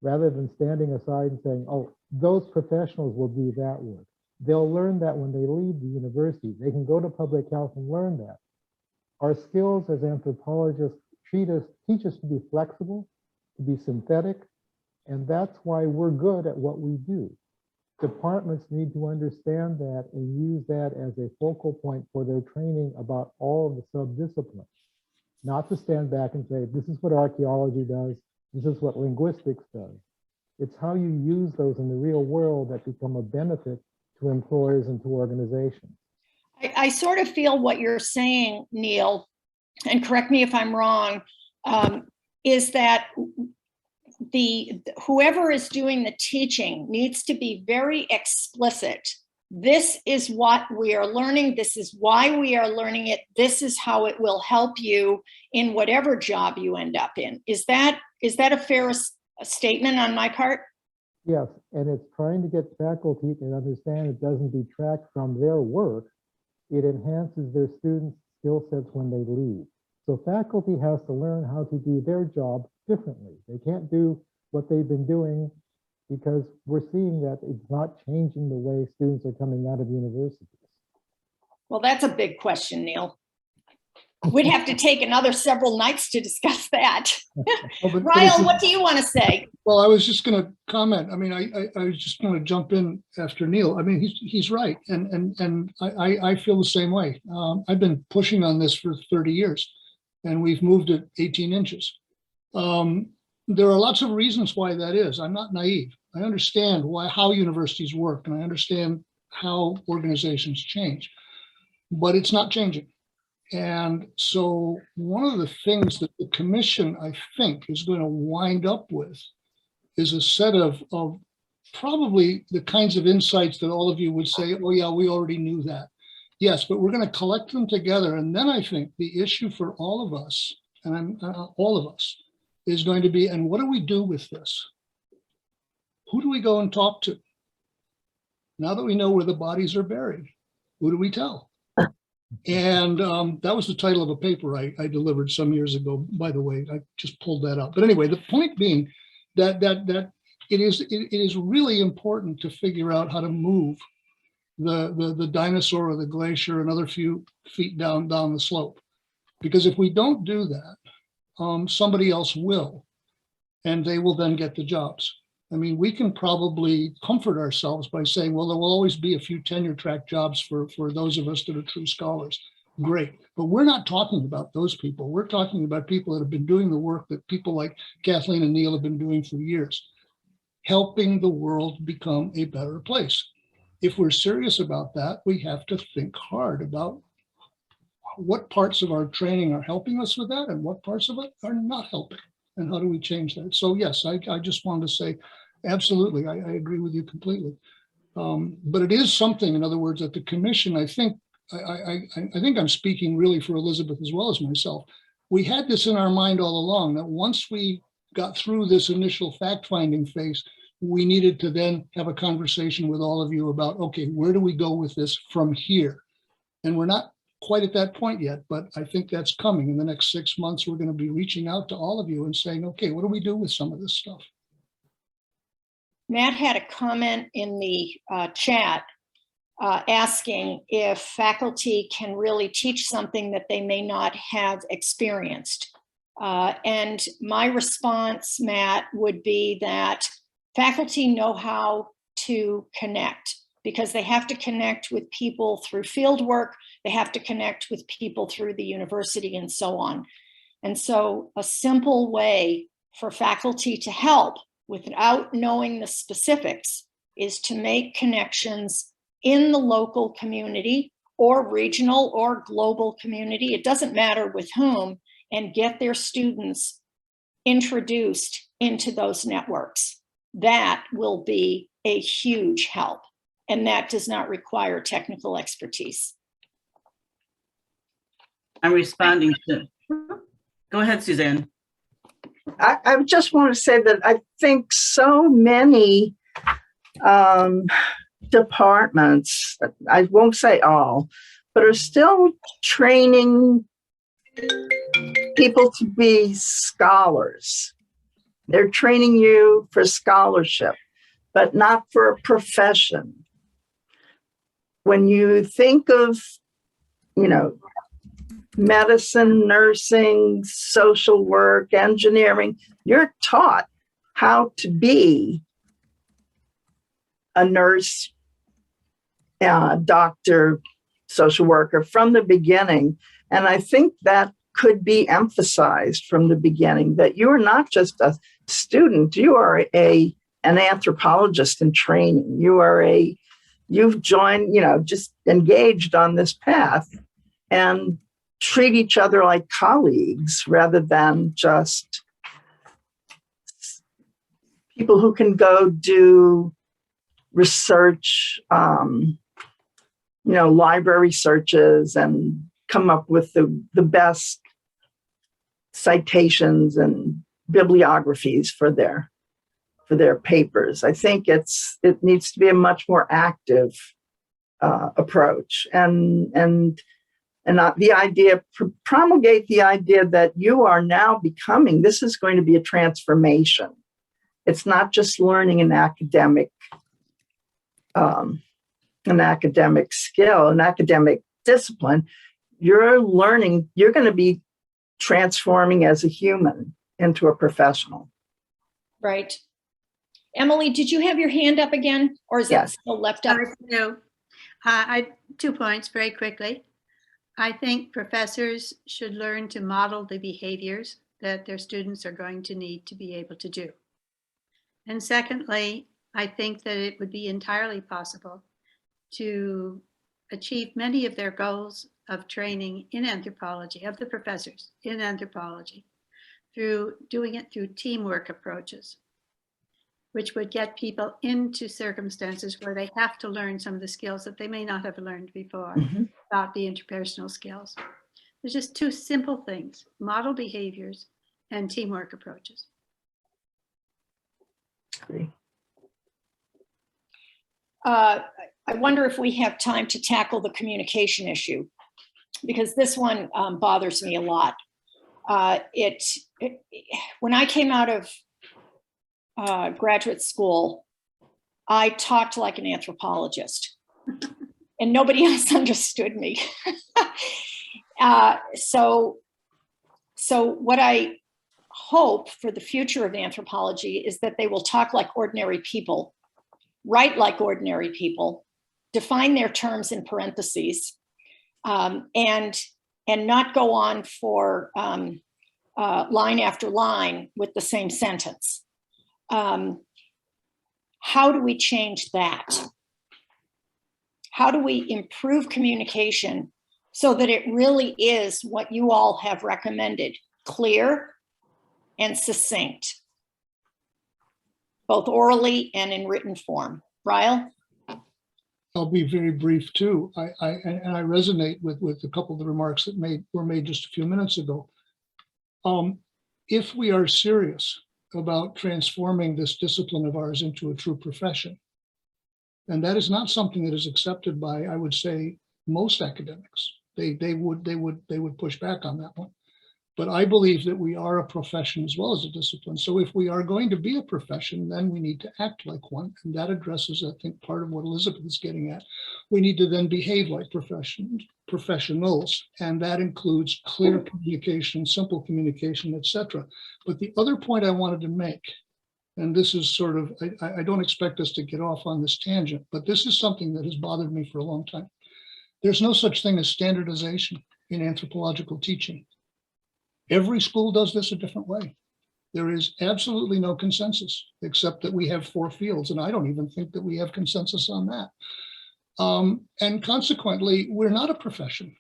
rather than standing aside and saying, oh, those professionals will do that work. They'll learn that when they leave the university. They can go to public health and learn that. Our skills as anthropologists teach us to be flexible, to be synthetic, and that's why we're good at what we do. Departments need to understand that and use that as a focal point for their training about all of the subdisciplines. Not to stand back and say, this is what archaeology does, this is what linguistics does. It's how you use those in the real world that become a benefit to employers and to organizations. I sort of feel what you're saying, Neil, and correct me if I'm wrong, is that whoever is doing the teaching needs to be very explicit. This is what we are learning. This is why we are learning it. This is how it will help you in whatever job you end up in. Is that a fair statement on my part? Yes, and it's trying to get faculty to understand it doesn't detract from their work. It enhances their students' skill sets when they leave. So faculty has to learn how to do their job differently. They can't do what they've been doing because we're seeing that it's not changing the way students are coming out of universities. Well, that's a big question, Neil. We'd have to take another several nights to discuss that. Ryle, what do you want to say? Well, I was just going to comment. I mean, I was just going to jump in after Neil. I mean, he's right, and I feel the same way. I've been pushing on this for 30 years, and we've moved it 18 inches. There are lots of reasons why that is. I'm not naive. I understand how universities work, and I understand how organizations change, but it's not changing. And so one of the things that the commission, I think, is going to wind up with is a set of probably the kinds of insights that all of you would say, oh yeah, we already knew that. Yes, but we're going to collect them together. And then I think the issue for all of us, and all of us, is going to be, and what do we do with this? Who do we go and talk to? Now that we know where the bodies are buried, who do we tell? And that was the title of a paper I delivered some years ago, by the way. I just pulled that up. But anyway, the point being that it is really important to figure out how to move the dinosaur or the glacier another few feet down the slope. Because if we don't do that, somebody else will, and they will then get the jobs. I mean, we can probably comfort ourselves by saying, well, there will always be a few tenure track jobs for those of us that are true scholars. Great. But we're not talking about those people. We're talking about people that have been doing the work that people like Kathleen and Neil have been doing for years, helping the world become a better place. If we're serious about that, we have to think hard about what parts of our training are helping us with that and what parts of it are not helping, and how do we change that? So yes, I just wanted to say, absolutely, I agree with you completely. But it is something, in other words, that the commission, I think I'm speaking really for Elizabeth as well as myself. We had this in our mind all along, that once we got through this initial fact-finding phase, we needed to then have a conversation with all of you about, okay, where do we go with this from here? And we're not quite at that point yet, but I think that's coming. In the next 6 months, we're going to be reaching out to all of you and saying, okay, what do we do with some of this stuff? Matt had a comment in the chat asking if faculty can really teach something that they may not have experienced. And my response, Matt, would be that faculty know how to connect, because they have to connect with people through field work, they have to connect with people through the university and so on. And so a simple way for faculty to help without knowing the specifics is to make connections in the local community or regional or global community. It doesn't matter with whom, and get their students introduced into those networks. That will be a huge help. And that does not require technical expertise. I'm responding to, go ahead, Suzanne. I just want to say that I think so many departments, I won't say all, but are still training people to be scholars. They're training you for scholarship, but not for a profession. When you think of, medicine, nursing, social work, engineering, you're taught how to be a nurse, doctor, social worker from the beginning. And I think that could be emphasized from the beginning, that you are not just a student, you are an anthropologist in training. You are you've joined, just engaged on this path, and treat each other like colleagues rather than just people who can go do research, library searches and come up with the best citations and bibliographies for their papers. I think it needs to be a much more active approach, and not the idea, promulgate the idea that you are now becoming, this is going to be a transformation. It's not just learning an academic skill, an academic discipline. You're learning, you're going to be transforming as a human into a professional. Right. Emily, did you have your hand up again, or is it still left up? No. 2 points very quickly. I think professors should learn to model the behaviors that their students are going to need to be able to do. And secondly, I think that it would be entirely possible to achieve many of their goals of training in anthropology, of the professors in anthropology, through doing it through teamwork approaches, which would get people into circumstances where they have to learn some of the skills that they may not have learned before about the interpersonal skills. There's just 2 simple things: model behaviors and teamwork approaches. Agree. I wonder if we have time to tackle the communication issue, because this one bothers me a lot. When I came out of graduate school, I talked like an anthropologist, and nobody else understood me. So what I hope for the future of anthropology is that they will talk like ordinary people, write like ordinary people, define their terms in parentheses, and not go on for line after line with the same sentence. How do we change that? How do we improve communication so that it really is what you all have recommended: clear and succinct, both orally and in written form? Ryle? I'll be very brief too. I resonate with a couple of the remarks that were made just a few minutes ago. If we are serious about transforming this discipline of ours into a true profession, and that is not something that is accepted by, I would say, most academics. They would push back on that one. But I believe that we are a profession as well as a discipline. So if we are going to be a profession, then we need to act like one. And that addresses, I think, part of what Elizabeth is getting at. We need to then behave like professionals. And that includes clear communication, simple communication, etc. But the other point I wanted to make, and this is sort of, I don't expect us to get off on this tangent, but this is something that has bothered me for a long time. There's no such thing as standardization in anthropological teaching. Every school does this a different way. There is absolutely no consensus, except that we have 4 fields, and I don't even think that we have consensus on that. And consequently, we're not a profession,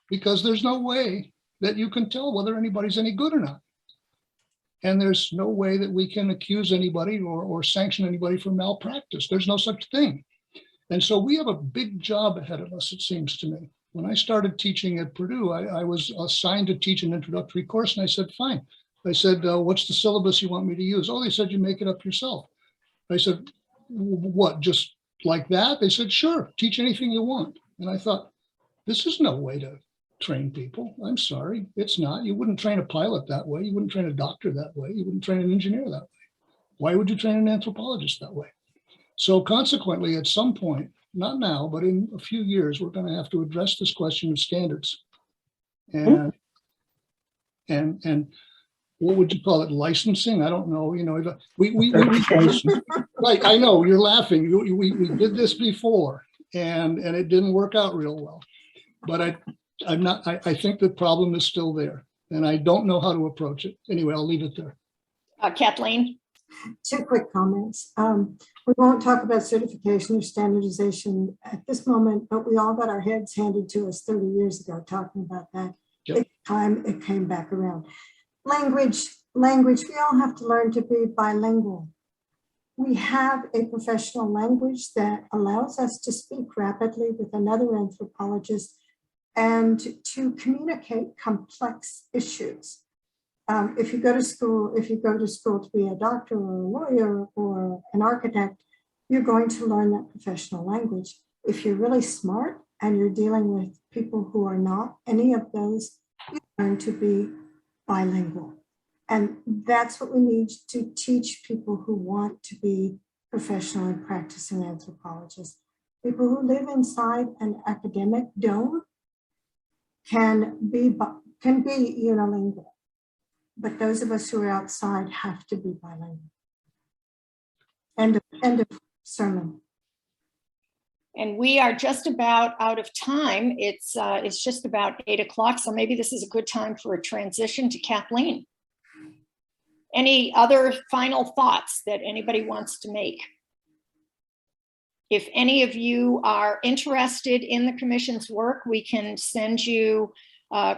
because there's no way that you can tell whether anybody's any good or not. And there's no way that we can accuse anybody or sanction anybody for malpractice. There's no such thing. And so we have a big job ahead of us, it seems to me. When I started teaching at Purdue, I was assigned to teach an introductory course, and I said, fine. I said, what's the syllabus you want me to use? Oh, they said, you make it up yourself. I said, what, just like that? They said, sure, teach anything you want. And I thought, this is no way to train people. I'm sorry, it's not. You wouldn't train a pilot that way. You wouldn't train a doctor that way. You wouldn't train an engineer that way. Why would you train an anthropologist that way? So consequently, at some point, not now, but in a few years, we're going to have to address this question of standards. And what would you call it? Licensing? I don't know. You know, we right. I know you're laughing. We did this before, and it didn't work out real well. But I'm not. I think the problem is still there, and I don't know how to approach it. Anyway, I'll leave it there. Kathleen? Two quick comments. We won't talk about certification or standardization at this moment, but we all got our heads handed to us 30 years ago talking about that. Yep. It's time it came back around. Language, we all have to learn to be bilingual. We have a professional language that allows us to speak rapidly with another anthropologist and to communicate complex issues. If you go to school to be a doctor or a lawyer or an architect, you're going to learn that professional language. If you're really smart and you're dealing with people who are not any of those, you learn to be bilingual. And that's what we need to teach people who want to be professional and practicing anthropologists. People who live inside an academic dome can be unilingual. But those of us who are outside have to be bilingual. End of sermon. And we are just about out of time. It's just about 8 o'clock, so maybe this is a good time for a transition to Kathleen. Any other final thoughts that anybody wants to make? If any of you are interested in the Commission's work, we can send you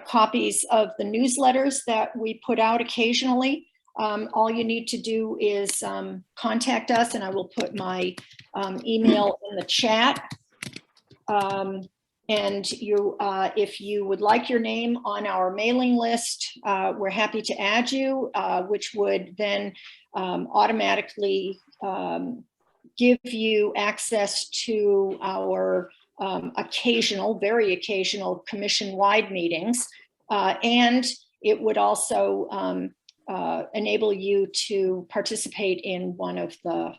copies of the newsletters that we put out occasionally. All you need to do is contact us, and I will put my email in the chat. And you, if you would like your name on our mailing list, we're happy to add you, which would then automatically give you access to our very occasional commission-wide meetings. And it would also enable you to participate in one of the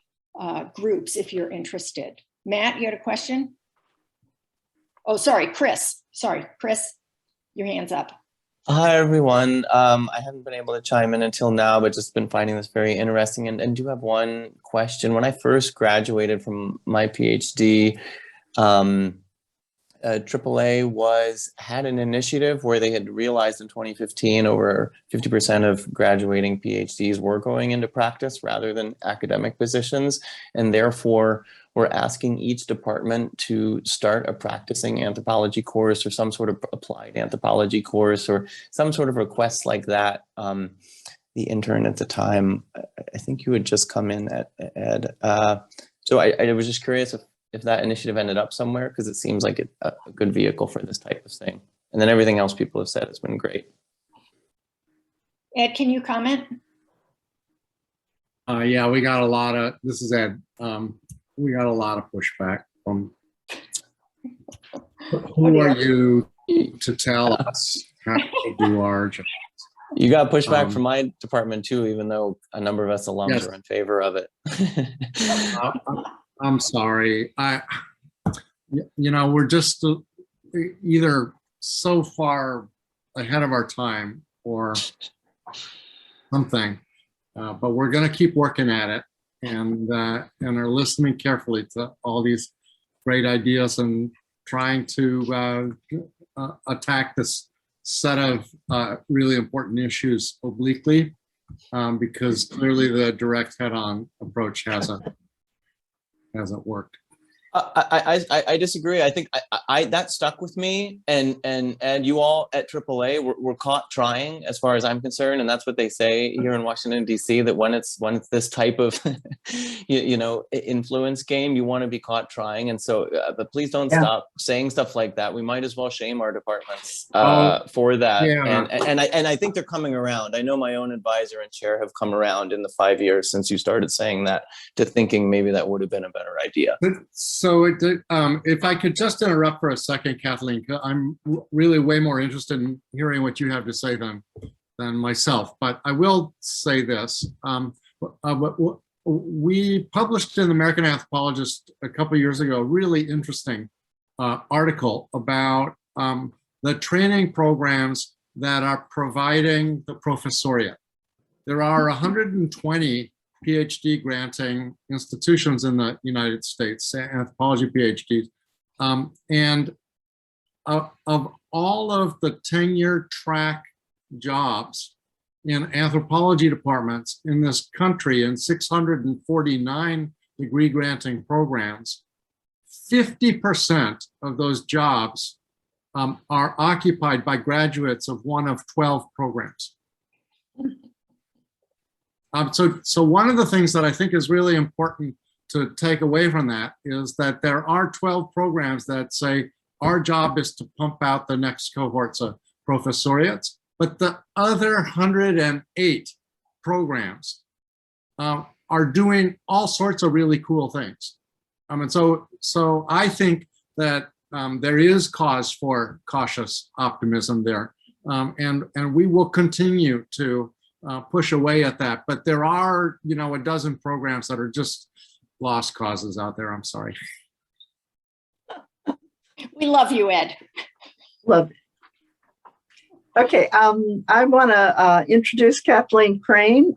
groups if you're interested. Matt, you had a question? Oh, sorry, Chris. Sorry, Chris, your hand's up. Hi, everyone. I haven't been able to chime in until now, but just been finding this very interesting and do have one question. When I first graduated from my PhD, AAA had an initiative where they had realized in 2015 over 50% of graduating PhDs were going into practice rather than academic positions, and therefore we're asking each department to start a practicing anthropology course or some sort of applied anthropology course or some sort of request like that. The intern at the time, I think you had just come in at Ed. So I was just curious if that initiative ended up somewhere, because it seems like a good vehicle for this type of thing. And then everything else people have said has been great. Ed, can you comment? Yeah, we got a lot of, this is Ed, we got a lot of pushback from, who are you to tell us how to do our job? You got pushback from my department too, even though a number of us alums yes. are in favor of it. I'm sorry. We're just either so far ahead of our time or something, but we're going to keep working at it and are listening carefully to all these great ideas and trying to attack this set of really important issues obliquely, because clearly the direct head-on approach hasn't worked. I disagree. I think that stuck with me, and you all at AAA were caught trying, as far as I'm concerned, and that's what they say here in Washington D.C. That when it's this type of influence game, you want to be caught trying, and so but please don't stop saying stuff like that. We might as well shame our departments for that, and I think they're coming around. I know my own advisor and chair have come around in the 5 years since you started saying that to thinking maybe that would have been a better idea. So if I could just interrupt for a second, Kathleen, I'm really way more interested in hearing what you have to say than myself, but I will say this. We published in the American Anthropologist a couple of years ago a really interesting article about the training programs that are providing the professoriate. There are 120 PhD granting institutions in the United States, anthropology PhDs. And of all of the tenure track jobs, in anthropology departments in this country in 649 degree granting programs, 50% of those jobs are occupied by graduates of one of 12 programs. So one of the things that I think is really important to take away from that is that there are 12 programs that say our job is to pump out the next cohorts of professoriates, but the other 108 programs are doing all sorts of really cool things. And so I think that there is cause for cautious optimism there, and we will continue to push away at that. But there are, a dozen programs that are just lost causes out there. I'm sorry. We love you, Ed. Love it. Okay, I want to introduce Kathleen Crane.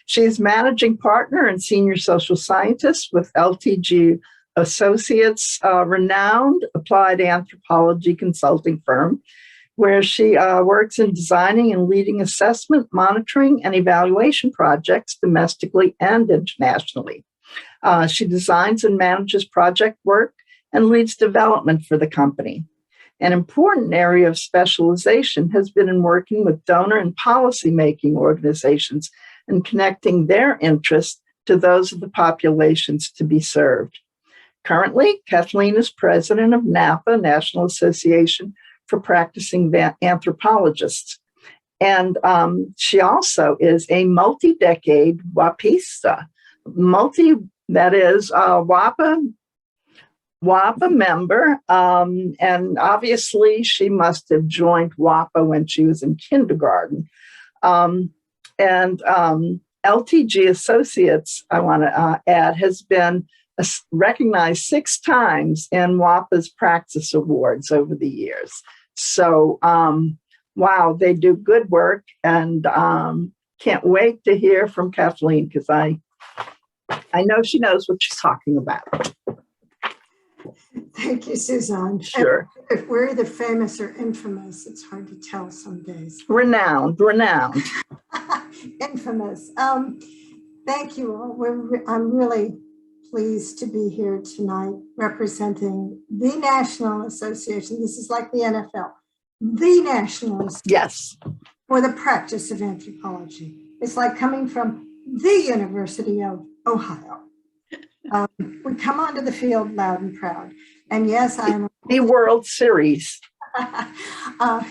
She's managing partner and senior social scientist with LTG Associates, renowned applied anthropology consulting firm, where she works in designing and leading assessment, monitoring, and evaluation projects domestically and internationally. She designs and manages project work and leads development for the company. An important area of specialization has been in working with donor and policy-making organizations and connecting their interests to those of the populations to be served. Currently, Kathleen is president of NAPA, National Association for Practicing Anthropologists. And she also is a multi-decade WAPista, WAPA member, and obviously she must have joined WAPA when she was in kindergarten. LTG Associates, I want to add, has been recognized 6 times in WAPA's Praxis Awards over the years. So, wow, they do good work, and can't wait to hear from Kathleen, because I know she knows what she's talking about. Thank you, Suzanne. Sure. If we're either famous or infamous, it's hard to tell some days. Renowned. Infamous. Thank you all. I'm really pleased to be here tonight representing the National Association. This is like the NFL, the National Association. Yes. For the practice of anthropology. It's like coming from the University of Ohio. We come onto the field loud and proud. And yes, I am the World Series. I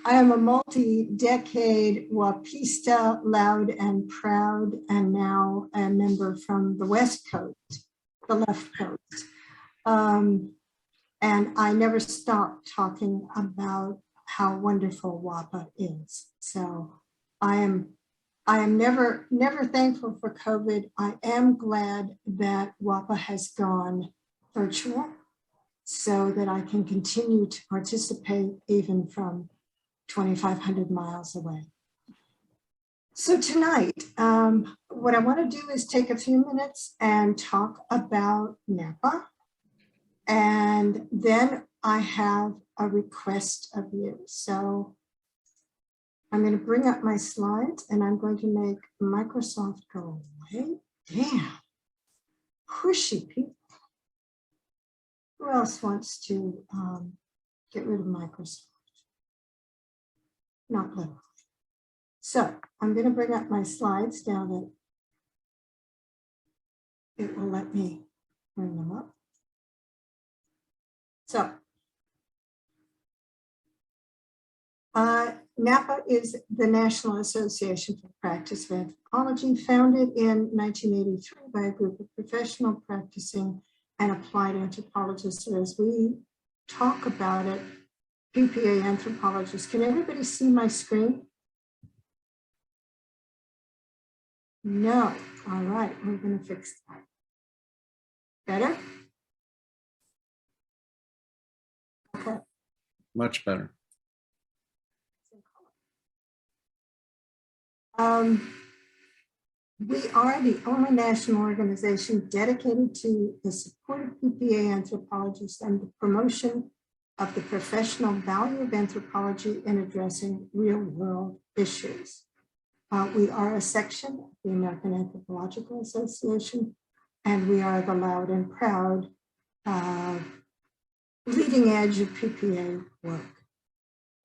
am a multi-decade WAPista, loud and proud, and now a member from the West Coast, the left coast. And I never stop talking about how wonderful WAPA is. So I am never thankful for COVID. I am glad that WAPA has gone virtual so that I can continue to participate even from 2,500 miles away. So tonight, what I want to do is take a few minutes and talk about NAPA. And then I have a request of you. So I'm going to bring up my slides and I'm going to make Microsoft go away. Damn, pushy people. Who else wants to get rid of Microsoft? Not literally. So I'm going to bring up my slides now that it will let me bring them up. So NAPA is the National Association for Practice of Anthropology, founded in 1983 by a group of professional practicing and applied anthropologists. So as we talk about it, PPA anthropologists. Can everybody see my screen? No. All right, we're going to fix that. Better? Okay. Much better. We are the only national organization dedicated to the support of PPA anthropologists and the promotion of the professional value of anthropology in addressing real-world issues. We are a section of the American Anthropological Association, and we are the loud and proud leading edge of PPA work.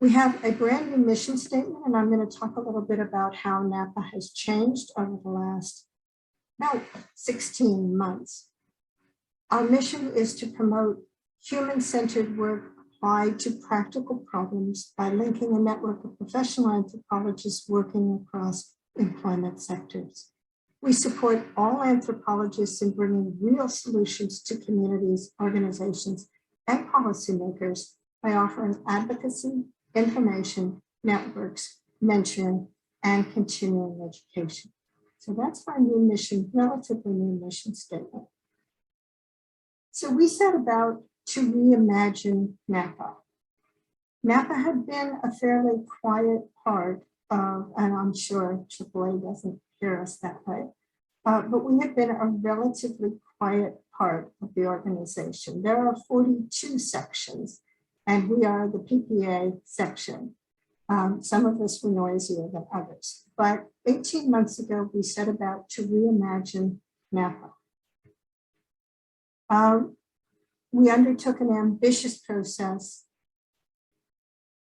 We have a brand new mission statement, and I'm going to talk a little bit about how NAPA has changed over the last about 16 months. Our mission is to promote human-centered work applied to practical problems by linking a network of professional anthropologists working across employment sectors. We support all anthropologists in bringing real solutions to communities, organizations, and policymakers by offering advocacy, information, networks, mentoring, and continuing education. So that's our new mission, relatively new mission statement. So we set about to reimagine NAPA. NAPA had been a fairly quiet part of, and I'm sure AAA doesn't hear us that way, but we have been a relatively quiet part of the organization. There are 42 sections, and we are the PPA section. Some of us were noisier than others, but 18 months ago, we set about to reimagine NAPA. We undertook an ambitious process.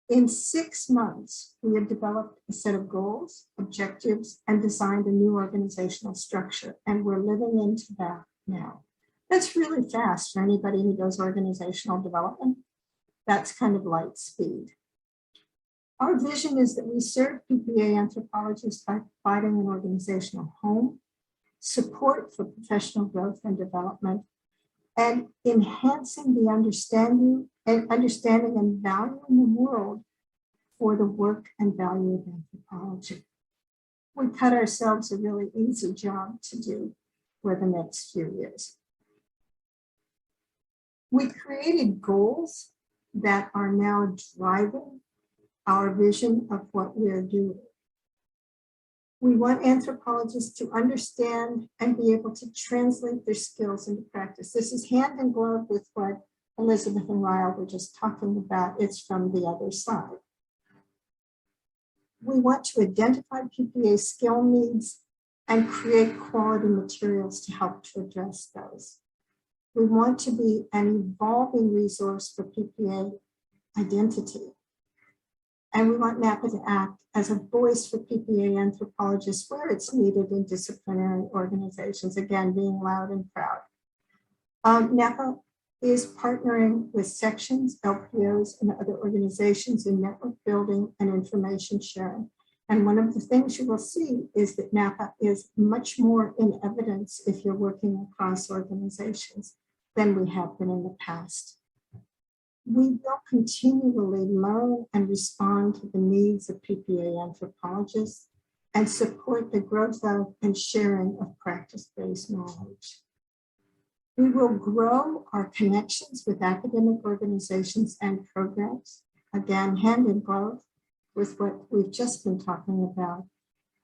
In 6 months, we have developed a set of goals, objectives, and designed a new organizational structure, and we're living into that now. That's really fast for anybody who does organizational development. That's kind of light speed. Our vision is that we serve PPA anthropologists by providing an organizational home, support for professional growth and development, and enhancing the understanding and valuing the world for the work and value of anthropology. We cut ourselves a really easy job to do for the next few years. We created goals that are now driving our vision of what we're doing. We want anthropologists to understand and be able to translate their skills into practice. This is hand in glove with what Elizabeth and Ryle were just talking about. It's from the other side. We want to identify PPA skill needs and create quality materials to help to address those. We want to be an evolving resource for PPA identity. And we want NAPA to act as a voice for PPA anthropologists where it's needed in disciplinary organizations, again, being loud and proud. NAPA is partnering with sections, LPOs, and other organizations in network building and information sharing. And one of the things you will see is that NAPA is much more in evidence if you're working across organizations than we have been in the past. We will continually learn and respond to the needs of PPA anthropologists and support the growth of and sharing of practice-based knowledge. We will grow our connections with academic organizations and programs, again, hand in glove with what we've just been talking about,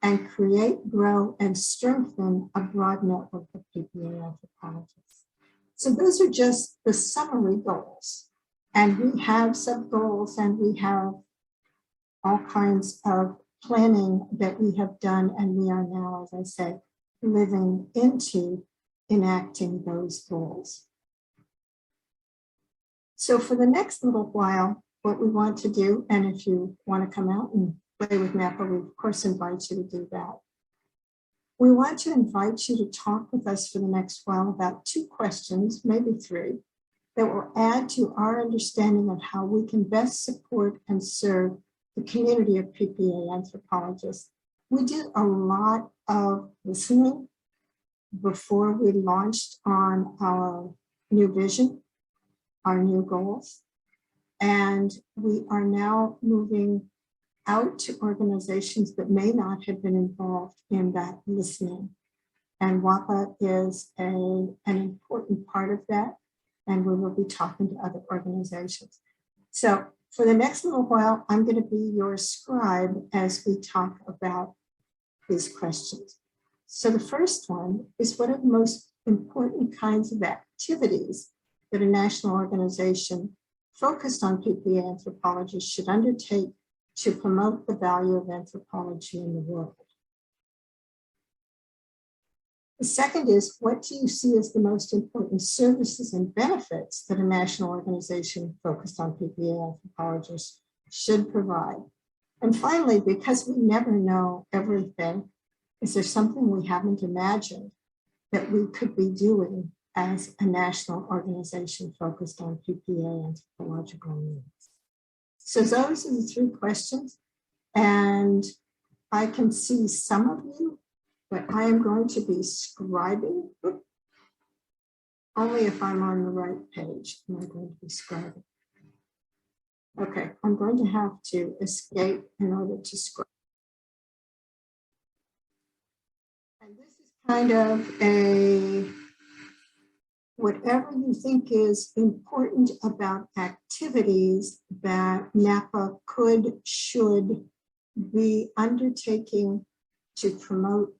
and create, grow, and strengthen a broad network of PPA anthropologists. So those are just the summary goals. And we have sub-goals, and we have all kinds of planning that we have done, and we are now, as I say, living into enacting those goals. So for the next little while, what we want to do, and if you want to come out and play with NAPA, we of course invite you to do that. We want to invite you to talk with us for the next while about 2 questions, maybe 3, that will add to our understanding of how we can best support and serve the community of PPA anthropologists. We did a lot of listening before we launched on our new vision, our new goals, and we are now moving out to organizations that may not have been involved in that listening. And WAPA is an important part of that, and we will be talking to other organizations. So for the next little while, I'm going to be your scribe as we talk about these questions. So the first one is, what are the most important kinds of activities that a national organization focused on PPA anthropology should undertake to promote the value of anthropology in the world? The second is, what do you see as the most important services and benefits that a national organization focused on PPA anthropologists should provide? And finally, because we never know everything, is there something we haven't imagined that we could be doing as a national organization focused on PPA anthropological needs? So those are the three questions. And I can see some of you, but I am going to be scribing. Only if I'm on the right page am I going to be scribing. Okay, I'm going to have to escape in order to scribe. And this is kind of a, whatever you think is important about activities that NAPA could, should be undertaking to promote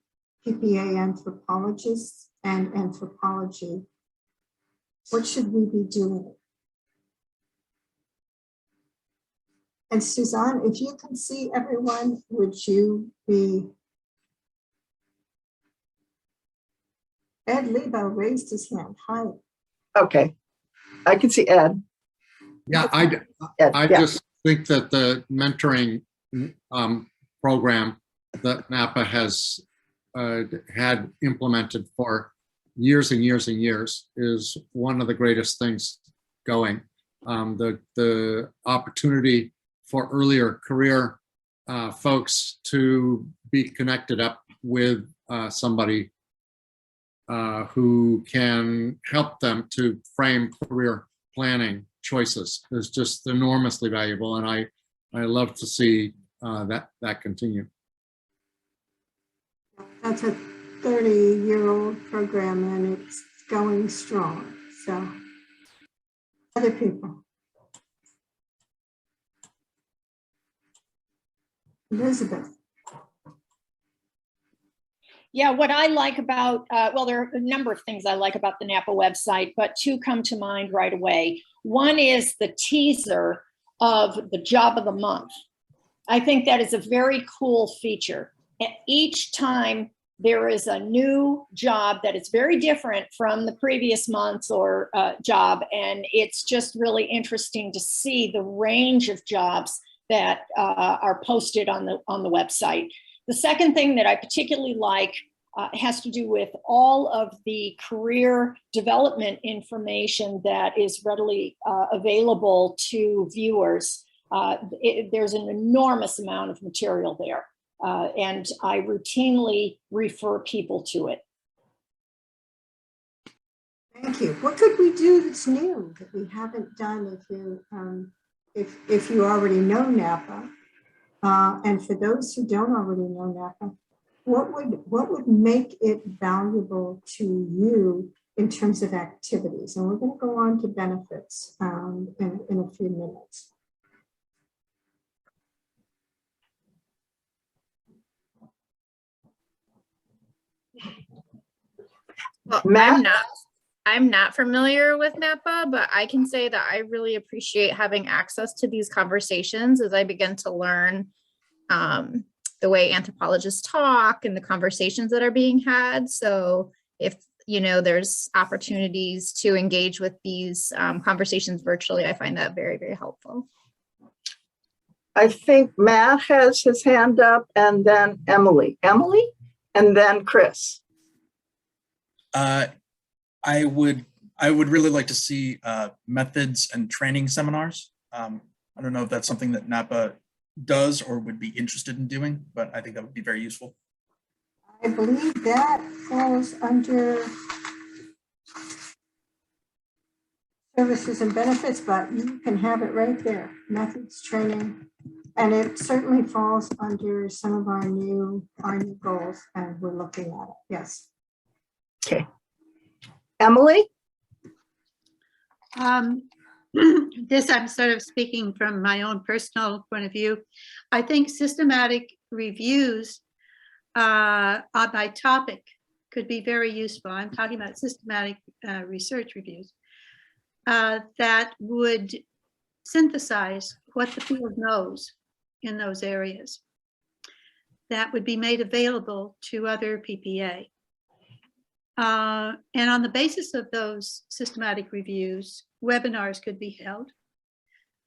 PPA anthropologists and anthropology. What should we be doing? And Suzanne, if you can see everyone, would you be? Ed Lebo raised his hand. Hi. Okay, I can see Ed. Yeah, Ed, I yeah. just think that the mentoring program that NAPA has had implemented for years and years and years is one of the greatest things going. The opportunity for earlier career folks to be connected up with somebody who can help them to frame career planning choices is just enormously valuable, and I love to see that continue. That's a 30-year-old program and it's going strong. So other people. Elizabeth. Yeah, what I like about, well, there are a number of things I like about the NAPA website, but two come to mind right away. One is the teaser of the job of the month. I think that is a very cool feature. And each time there is a new job that is very different from the previous month's or job, and it's just really interesting to see the range of jobs that are posted on the website. The second thing that I particularly like has to do with all of the career development information that is readily available to viewers. There's an enormous amount of material there, and I routinely refer people to it. Thank you. What could we do that's new that we haven't done if you already know NAPA? And for those who don't already know NAPA, what would make it valuable to you in terms of activities? And we're going to go on to benefits in a few minutes. Well, Matt? I'm not familiar with NAPA, but I can say that I really appreciate having access to these conversations as I begin to learn the way anthropologists talk and the conversations that are being had. So if there's opportunities to engage with these conversations virtually, I find that very, very helpful. I think Matt has his hand up, and then Emily, and then Chris. I would really like to see methods and training seminars. I don't know if that's something that NAPA does or would be interested in doing, but I think that would be very useful. I believe that falls under services and benefits, but you can have it right there, methods, training, and it certainly falls under some of our new goals, and we're looking at it. Yes. Okay. Emily? This I'm sort of speaking from my own personal point of view. I think systematic reviews on my topic could be very useful. I'm talking about systematic research reviews that would synthesize what the field knows in those areas. That would be made available to other PPA. And on the basis of those systematic reviews, webinars could be held.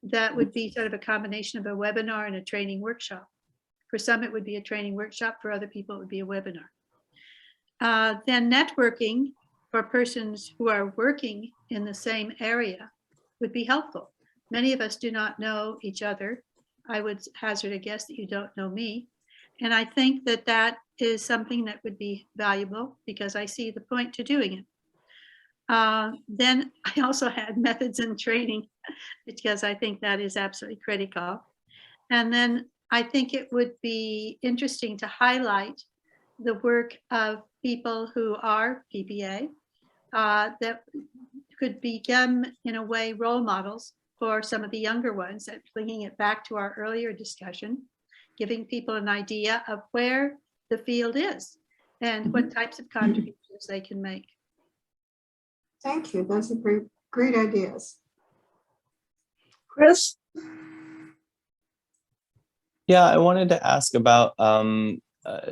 That would be sort of a combination of a webinar and a training workshop. For some, it would be a training workshop. For other people, it would be a webinar. Then networking for persons who are working in the same area would be helpful. Many of us do not know each other. I would hazard a guess that you don't know me. And I think that that is something that would be valuable because I see the point to doing it. Then I also had methods and training because I think that is absolutely critical. And then I think it would be interesting to highlight the work of people who are PPA that could become, in a way, role models for some of the younger ones, that bringing it back to our earlier discussion, giving people an idea of where the field is and what types of contributions they can make. Thank you. Those are great ideas. Chris? Yeah, I wanted to ask about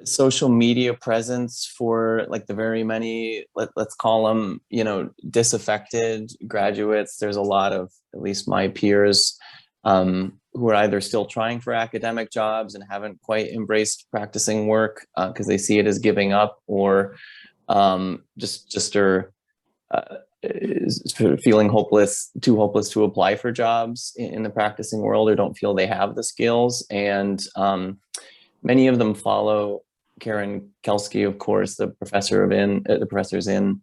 social media presence for like the very many, let's call them, you know, disaffected graduates. There's a lot of, at least my peers, who are either still trying for academic jobs and haven't quite embraced practicing work because they see it as giving up, or just are feeling too hopeless to apply for jobs in the practicing world, or don't feel they have the skills. And many of them follow Karen Kelsky, of course, the professor's in,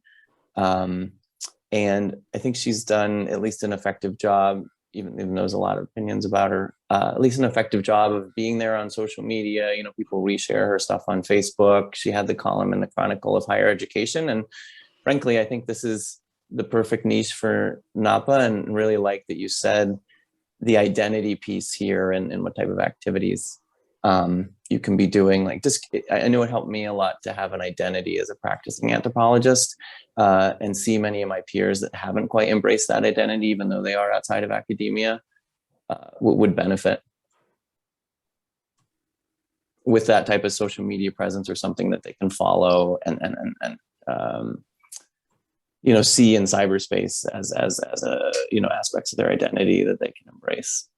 and I think she's done at least an effective job, even though there's a lot of opinions about her, at least an effective job of being there on social media. You know, people reshare her stuff on Facebook. She had the column in the Chronicle of Higher Education. And frankly, I think this is the perfect niche for NAPA, and really like that you said the identity piece here and what type of activities you can be doing. Like, just, I know it helped me a lot to have an identity as a practicing anthropologist, and see many of my peers that haven't quite embraced that identity, even though they are outside of academia, would benefit with that type of social media presence, or something that they can follow and you know, see in cyberspace as a, you know, aspects of their identity that they can embrace.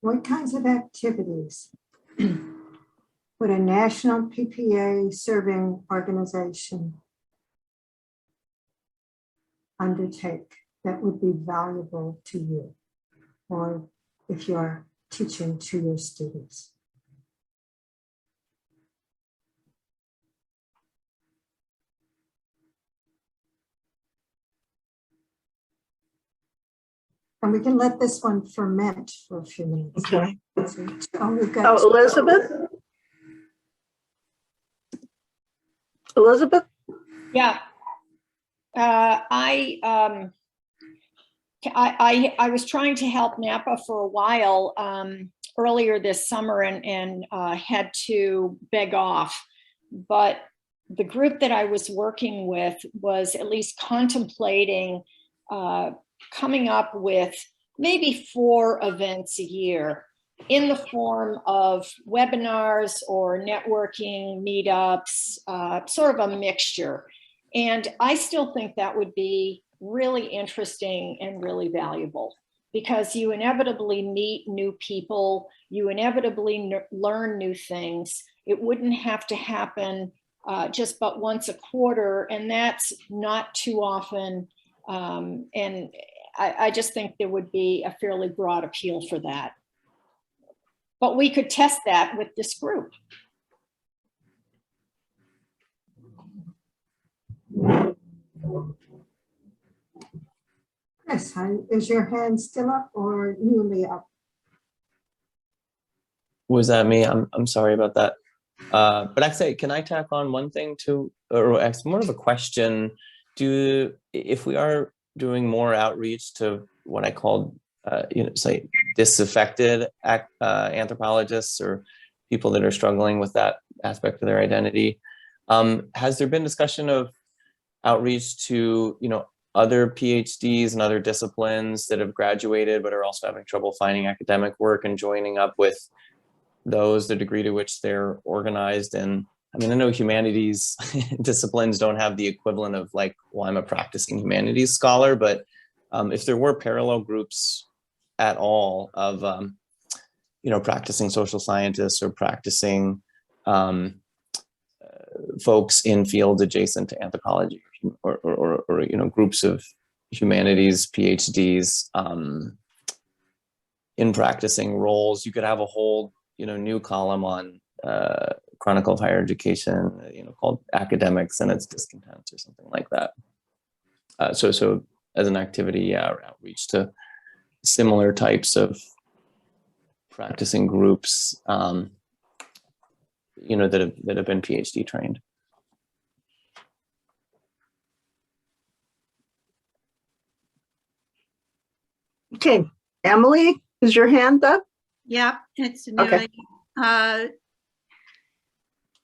What kinds of activities would a national PPA serving organization undertake that would be valuable to you, or if you're teaching to your students? And we can let this one ferment for a few minutes. Okay. We've got Elizabeth? Elizabeth? Yeah. I was trying to help NAPA for a while earlier this summer and had to beg off. But the group that I was working with was at least contemplating coming up with maybe 4 events a year in the form of webinars or networking meetups, sort of a mixture. And I still think that would be really interesting and really valuable, because you inevitably meet new people, you inevitably learn new things. It wouldn't have to happen just but once a quarter, and that's not too often. And I just think there would be a fairly broad appeal for that. But we could test that with this group. Chris, is your hand still up or newly up? Was that me? I'm sorry about that. But actually, can I tack on one thing too, or ask more of a question? If we are doing more outreach to what I called, you know, say disaffected anthropologists, or people that are struggling with that aspect of their identity, has there been discussion of outreach to, you know, other PhDs and other disciplines that have graduated but are also having trouble finding academic work and joining up with those, the degree to which they're organized. And I mean, I know humanities disciplines don't have the equivalent of like, well, I'm a practicing humanities scholar, but if there were parallel groups at all of, you know, practicing social scientists or practicing folks in fields adjacent to anthropology, or you know, groups of humanities PhDs in practicing roles, you could have a whole, you know, new column on Chronicle of Higher Education, you know, called Academics and Its Discontents or something like that. So as an activity, yeah, or outreach to similar types of practicing groups, you know, that have been PhD trained. Okay, Emily, is your hand up? Yeah, it's Okay. Amelia.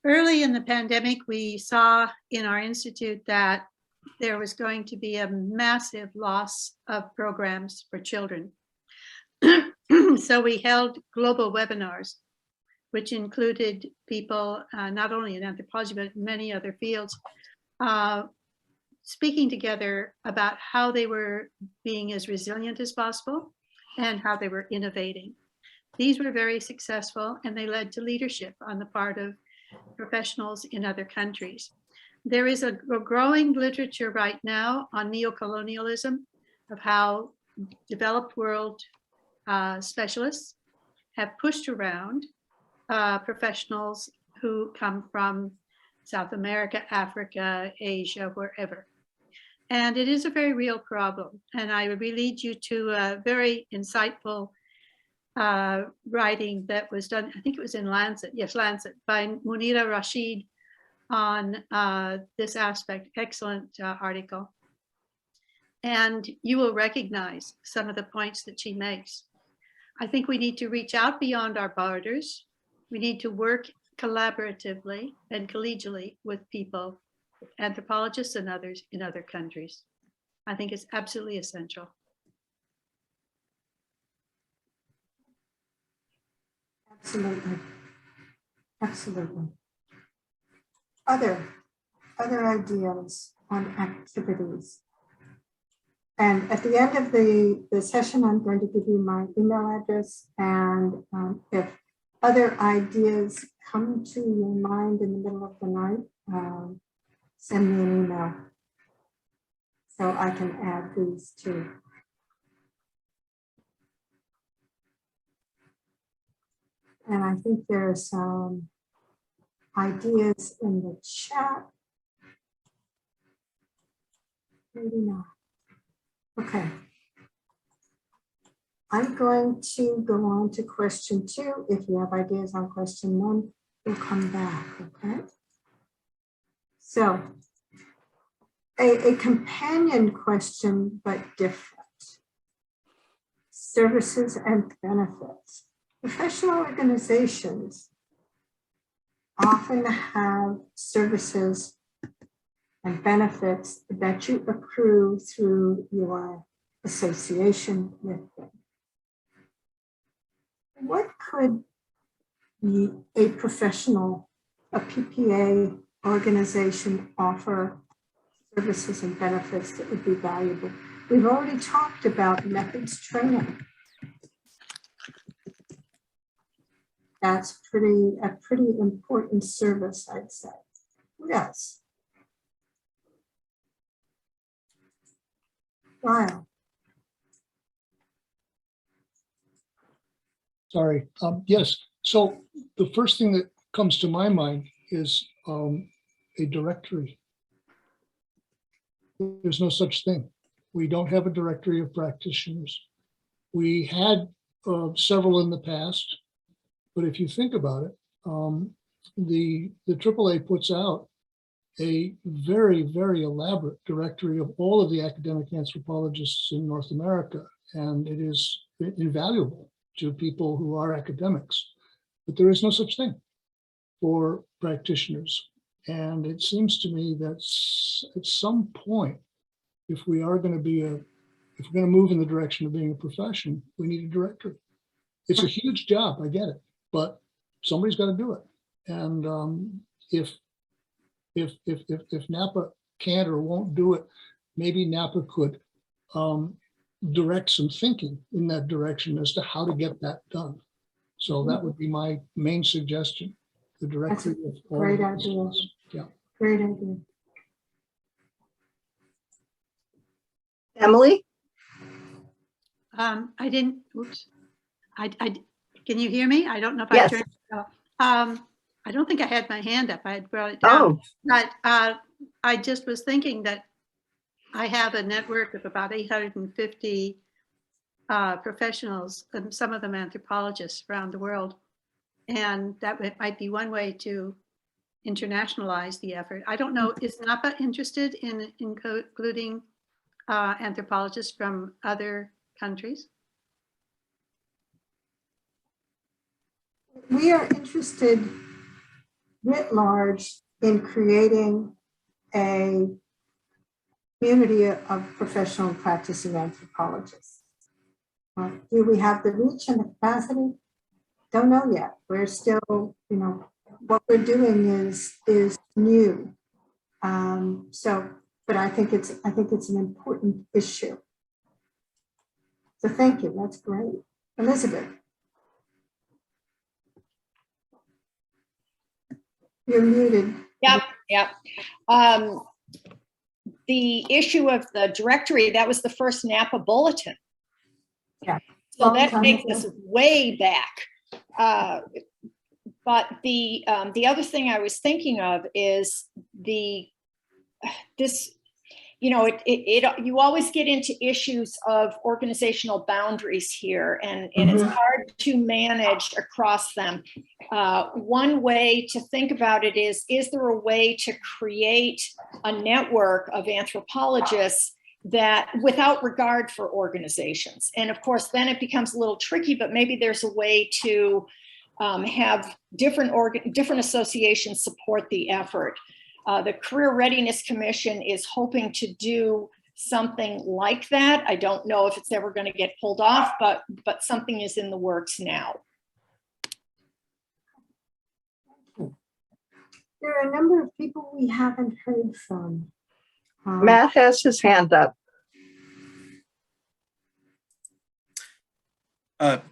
Early in the pandemic, we saw in our institute that there was going to be a massive loss of programs for children. So we held global webinars, which included people not only in anthropology, but many other fields, speaking together about how they were being as resilient as possible and how they were innovating. These were very successful, and they led to leadership on the part of professionals in other countries. There is a growing literature right now on neocolonialism, of how developed world specialists have pushed around professionals who come from South America, Africa, Asia, wherever. And it is a very real problem. And I would lead you to a very insightful writing that was done, I think it was in Lancet, yes, Lancet, by Munira Rashid on this aspect. Excellent article. And you will recognize some of the points that she makes. I think we need to reach out beyond our borders. We need to work collaboratively and collegially with people, anthropologists and others in other countries. I think it's absolutely essential. Absolutely. Absolutely. Other ideas on activities. And at the end of the session, I'm going to give you my email address. And if other ideas come to your mind in the middle of the night, send me an email so I can add these too. And I think there are some ideas in the chat. Maybe not. Okay. I'm going to go on to question 2. If you have ideas on question 1, we'll come back, okay? So, a companion question, but different. Services and benefits. Professional organizations often have services and benefits that you accrue through your association with them. What could a professional, a PPA organization offer services and benefits that would be valuable? We've already talked about methods training. That's a pretty important service, I'd say. What else? Ryle. Sorry. Yes. So the first thing that comes to my mind is a directory. There's no such thing. We don't have a directory of practitioners. We had several in the past, but if you think about it, the AAA puts out a very, very elaborate directory of all of the academic anthropologists in North America, and it is invaluable to people who are academics. But there is no such thing for practitioners. And it seems to me that at some point, if we are going to be if we're going to move in the direction of being a profession, we need a directory. It's a huge job, I get it, but somebody's got to do it. And if NAPA can't or won't do it, maybe NAPA could direct some thinking in that direction as to how to get that done. So that would be my main suggestion. The directory of all great of idea. those. Yeah. Great idea. Emily? I didn't, oops. Can you hear me? I don't know if Yes. I turned it off. I don't think I had my hand up. I had brought it down. Oh, But I just was thinking that I have a network of about 850 professionals, and some of them anthropologists around the world. And that might be one way to internationalize the effort. I don't know, is NAPA interested in including anthropologists from other countries? We are interested writ large in creating a community of professional and practicing anthropologists. Do we have the reach and the capacity? Don't know yet. We're still, what we're doing is new. But I think it's an important issue. So thank you. That's great. Elizabeth. You're muted. Yep. The issue of the directory, that was the first NAPA bulletin. Yeah. So that takes us way back. But the other thing I was thinking of is you always get into issues of organizational boundaries here, and it's hard to manage across them. One way to think about it is there a way to create a network of anthropologists that without regard for organizations? And of course, then it becomes a little tricky, but maybe there's a way to have different associations support the effort. The Career Readiness Commission is hoping to do something like that. I don't know if it's ever going to get pulled off, but something is in the works now. There are a number of people we haven't heard from. Matt has his hand up.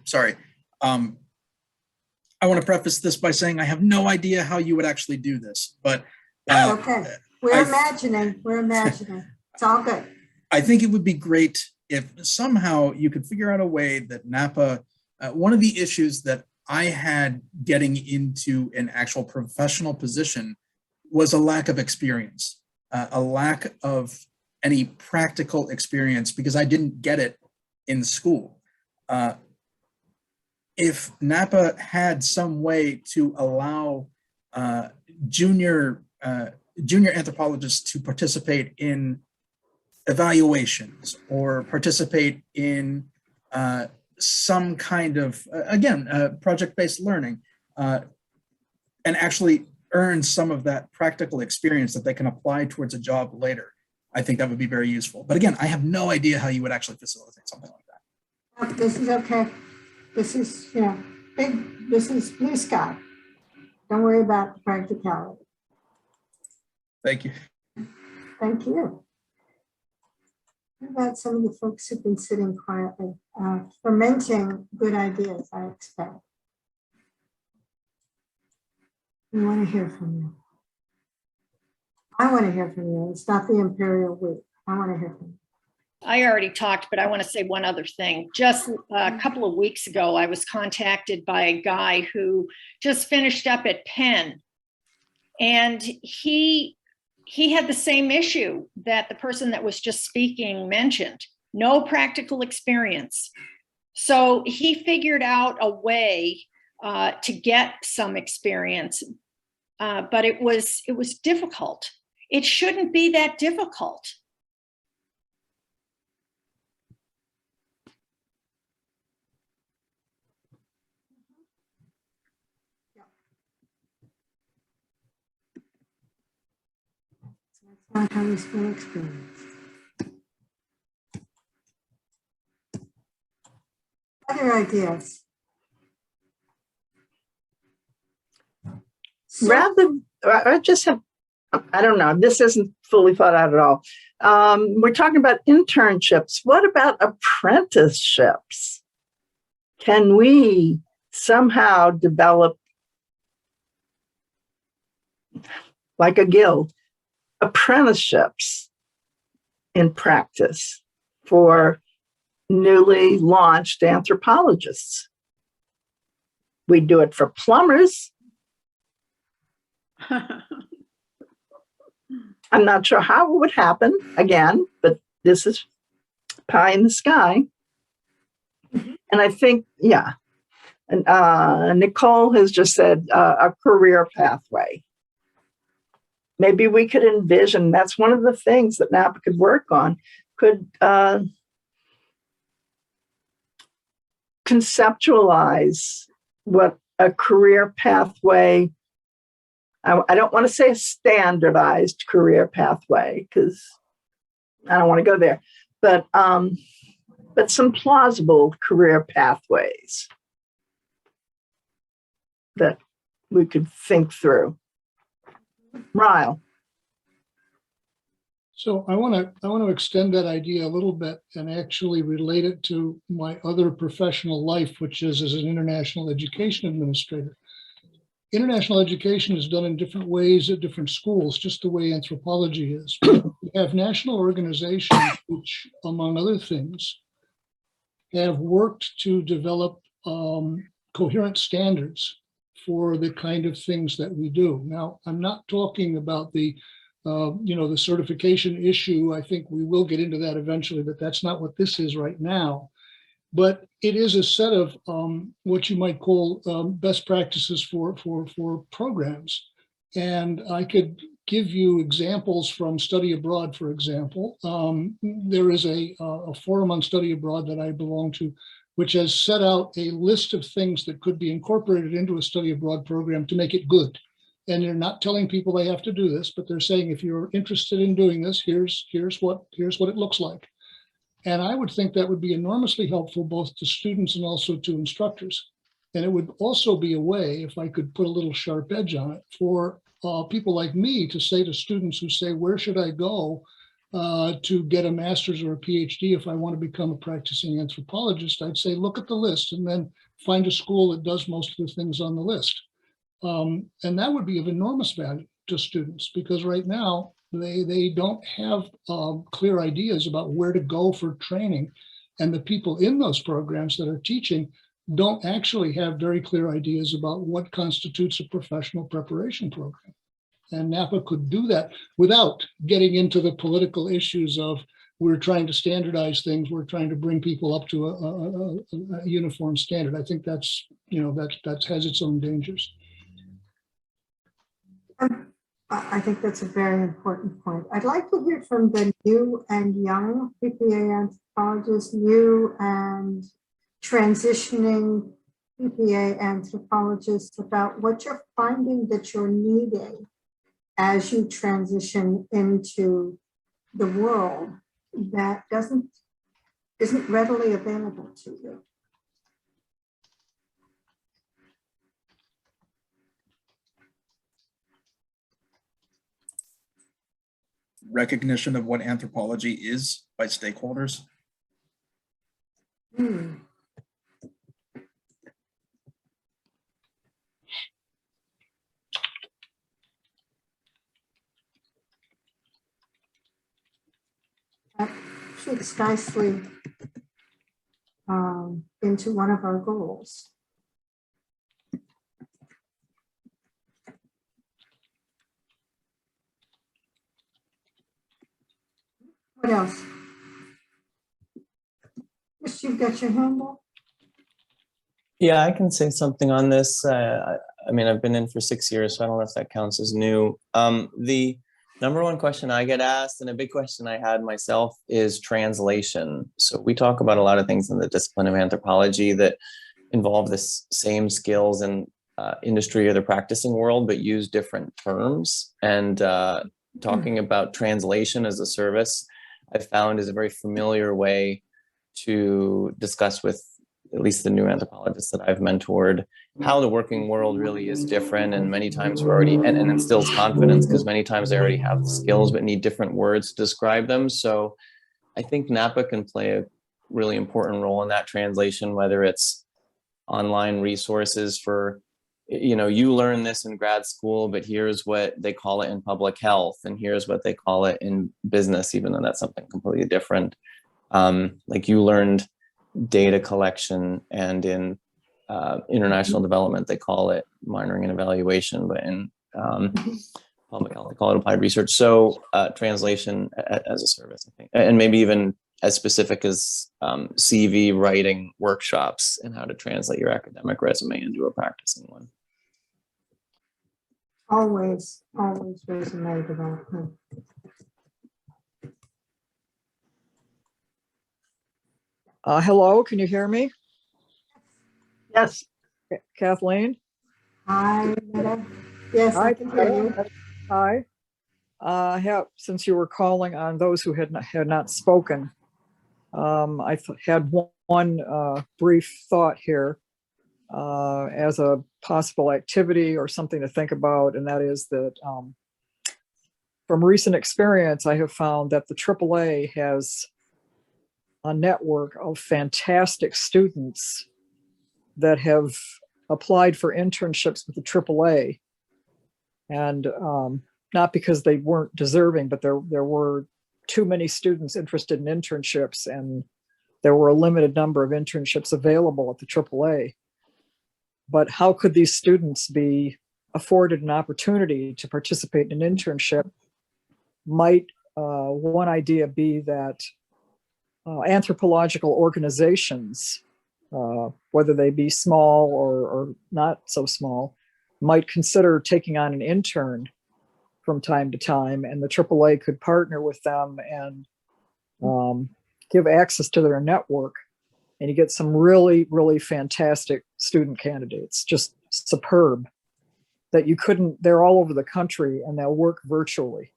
Sorry. I want to preface this by saying I have no idea how you would actually do this, but okay, we're imagining. It's all good. I think it would be great if somehow you could figure out a way that NAPA, one of the issues that I had getting into an actual professional position was a lack of experience, a lack of any practical experience because I didn't get it in school. If NAPA had some way to allow junior anthropologists to participate in evaluations or participate in some kind of, project-based learning and actually earn some of that practical experience that they can apply towards a job later, I think that would be very useful. But again, I have no idea how you would actually facilitate something like that. This is okay. This is, this is blue sky. Don't worry about the practicality. Thank you. Thank you. What about some of the folks who've been sitting quietly, fermenting good ideas, I expect? We want to hear from you. I want to hear from you. It's not the Imperial Week. I want to hear from you. I already talked, but I want to say one other thing. Just a couple of weeks ago, I was contacted by a guy who just finished up at Penn, and he had the same issue that the person that was just speaking mentioned, no practical experience. So he figured out a way to get some experience, but it was difficult. It shouldn't be that difficult. Not how we spell experience. ideas. So- I just have, I don't know, this isn't fully thought out at all. We're talking about internships. What about apprenticeships? Can we somehow develop, like a guild, apprenticeships in practice for newly launched anthropologists? We do it for plumbers. I'm not sure how it would happen again, but this is pie in the sky. And I think, yeah, and Nicole has just said a career pathway. Maybe we could envision, that's one of the things that NAPA could work on, could conceptualize what a career pathway, I don't want to say a standardized career pathway because I don't want to go there, but some plausible career pathways that we could think through. Ryle. So I want to extend that idea a little bit and actually relate it to my other professional life, which is as an international education administrator. International education is done in different ways at different schools, just the way anthropology is. We have national organizations which, among other things, have worked to develop coherent standards for the kind of things that we do. Now, I'm not talking about the the certification issue. I think we will get into that eventually, but that's not what this is right now. But it is a set of what you might call best practices for programs. And I could give you examples from study abroad, for example. There is a forum on study abroad that I belong to, which has set out a list of things that could be incorporated into a study abroad program to make it good. And they're not telling people they have to do this, but they're saying, if you're interested in doing this, here's what it looks like. And I would think that would be enormously helpful both to students and also to instructors. And it would also be a way, if I could put a little sharp edge on it, for people like me to say to students who say, where should I go to get a master's or a PhD if I want to become a practicing anthropologist? I'd say, look at the list and then find a school that does most of the things on the list. And that would be of enormous value to students, because right now they don't have clear ideas about where to go for training. And the people in those programs that are teaching don't actually have very clear ideas about what constitutes a professional preparation program. And NAPA could do that without getting into the political issues of, we're trying to standardize things, we're trying to bring people up to a uniform standard. I think that's, that has its own dangers. I think that's a very important point. I'd like to hear from the new and young PPA anthropologists, new and transitioning PPA anthropologists, about what you're finding that you're needing as you transition into the world that isn't readily available to you. Recognition of what anthropology is by stakeholders. That fits nicely into one of our goals. What else? Chris, you've got your hand up? Yeah, I can say something on this. I mean, I've been in for 6 years, so I don't know if that counts as new. The number one question I get asked, and a big question I had myself, is translation. So we talk about a lot of things in the discipline of anthropology that involve the same skills in industry or the practicing world, but use different terms. And talking about translation as a service, I found is a very familiar way to discuss with at least the new anthropologists that I've mentored, how the working world really is different. And many times we're already, and instills confidence, because many times they already have the skills, but need different words to describe them. So I think NAPA can play a really important role in that translation, whether it's online resources for, you know, you learn this in grad school, but here's what they call it in public health, and here's what they call it in business, even though that's something completely different. Like you learned data collection, and in international development, they call it monitoring and evaluation, but in public health, they call it applied research. So translation as a service, I think, and maybe even as specific as CV writing workshops and how to translate your academic resume into a practicing one. Always resume development. Hello, can you hear me? Yes. Kathleen? Hi, Meta. Yes, I can hear you. Hi. Since you were calling on those who had not spoken, I had one brief thought here as a possible activity or something to think about, and that is that from recent experience, I have found that the AAA has a network of fantastic students that have applied for internships with the AAA, and not because they weren't deserving, but there were too many students interested in internships, and there were a limited number of internships available at the AAA. But how could these students be afforded an opportunity to participate in an internship? Might one idea be that anthropological organizations, whether they be small or not so small, might consider taking on an intern from time to time, and the AAA could partner with them and give access to their network, and you get some really, really fantastic student candidates, just superb, that you couldn't, they're all over the country and they'll work virtually.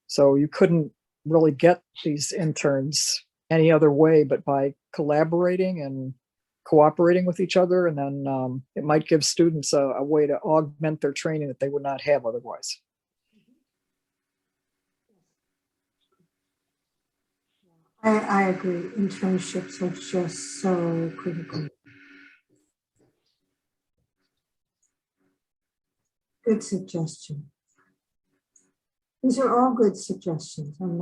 So you couldn't really get these interns any other way but by collaborating and cooperating with each other, and then it might give students a way to augment their training that they would not have otherwise. I agree. Internships are just so critical. Good suggestion. These are all good suggestions, and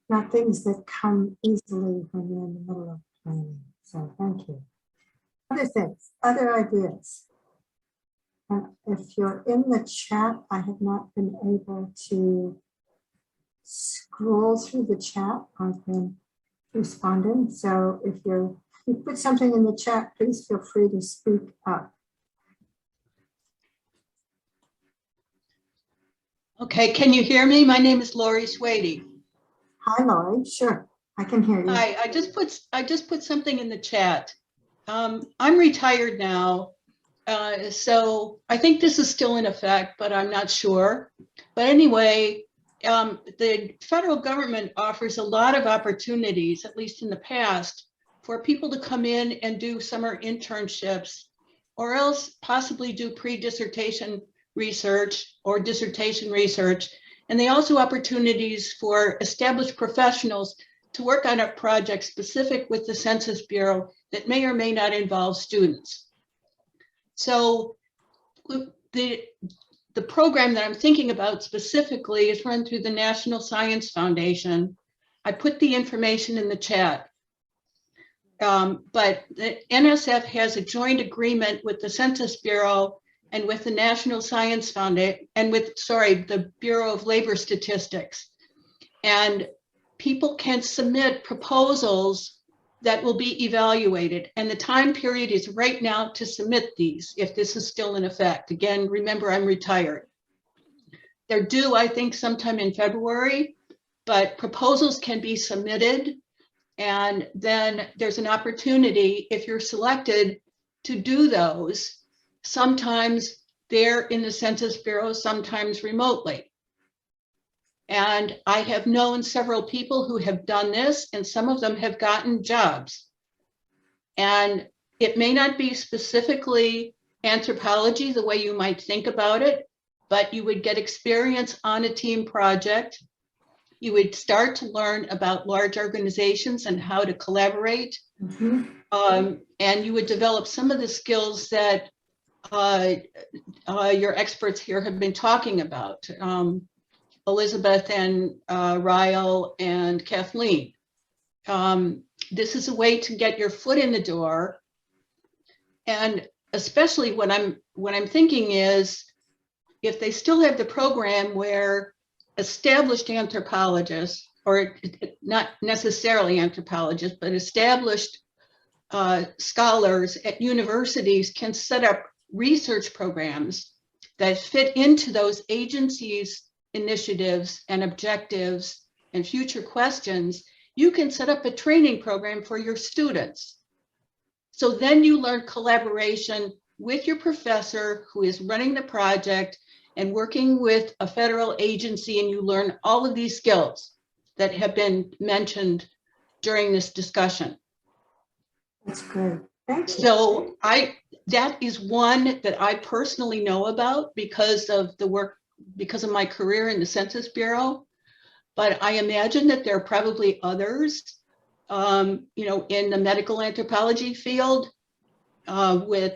not things that come easily when you're in the middle of planning. So thank you. Other things, other ideas. And if you're in the chat, I have not been able to scroll through the chat. I've been responding. So if you put something in the chat, please feel free to speak up. Okay, can you hear me? My name is Lori Swady. Hi, Lori. Sure, I can hear you. Hi, I just put something in the chat. I'm retired now, so I think this is still in effect, but I'm not sure. But anyway, the federal government offers a lot of opportunities, at least in the past, for people to come in and do summer internships, or else possibly do pre-dissertation research or dissertation research. And they also opportunities for established professionals to work on a project specific with the Census Bureau that may or may not involve students. So the program that I'm thinking about specifically is run through the National Science Foundation. I put the information in the chat. But the NSF has a joint agreement with the Census Bureau and with the National Science Foundation and with, the Bureau of Labor Statistics. And people can submit proposals that will be evaluated. And the time period is right now to submit these, if this is still in effect. Again, remember, I'm retired. They're due, I think, sometime in February, but proposals can be submitted. And then there's an opportunity, if you're selected, to do those. Sometimes they're in the Census Bureau, sometimes remotely. And I have known several people who have done this, and some of them have gotten jobs. And it may not be specifically anthropology the way you might think about it, but you would get experience on a team project. You would start to learn about large organizations and how to collaborate. And you would develop some of the skills that your experts here have been talking about, Elizabeth and Ryle and Kathleen. This is a way to get your foot in the door. And especially what I'm thinking is, if they still have the program where established anthropologists, or not necessarily anthropologists, but established scholars at universities can set up research programs that fit into those agencies' initiatives and objectives and future questions, you can set up a training program for your students. So then you learn collaboration with your professor who is running the project and working with a federal agency, and you learn all of these skills that have been mentioned during this discussion. That's great. Thank you. So that is one that I personally know about because of the work, because of my career in the Census Bureau. But I imagine that there are probably others, in the medical anthropology field with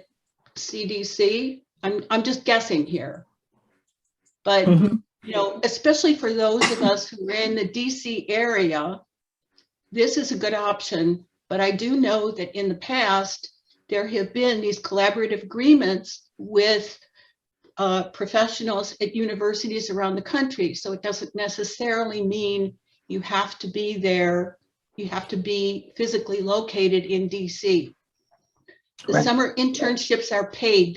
CDC. I'm just guessing here. But, especially for those of us who are in the DC area, this is a good option. But I do know that in the past, there have been these collaborative agreements with professionals at universities around the country. So it doesn't necessarily mean you have to be there. You have to be physically located in DC. The summer internships are paid.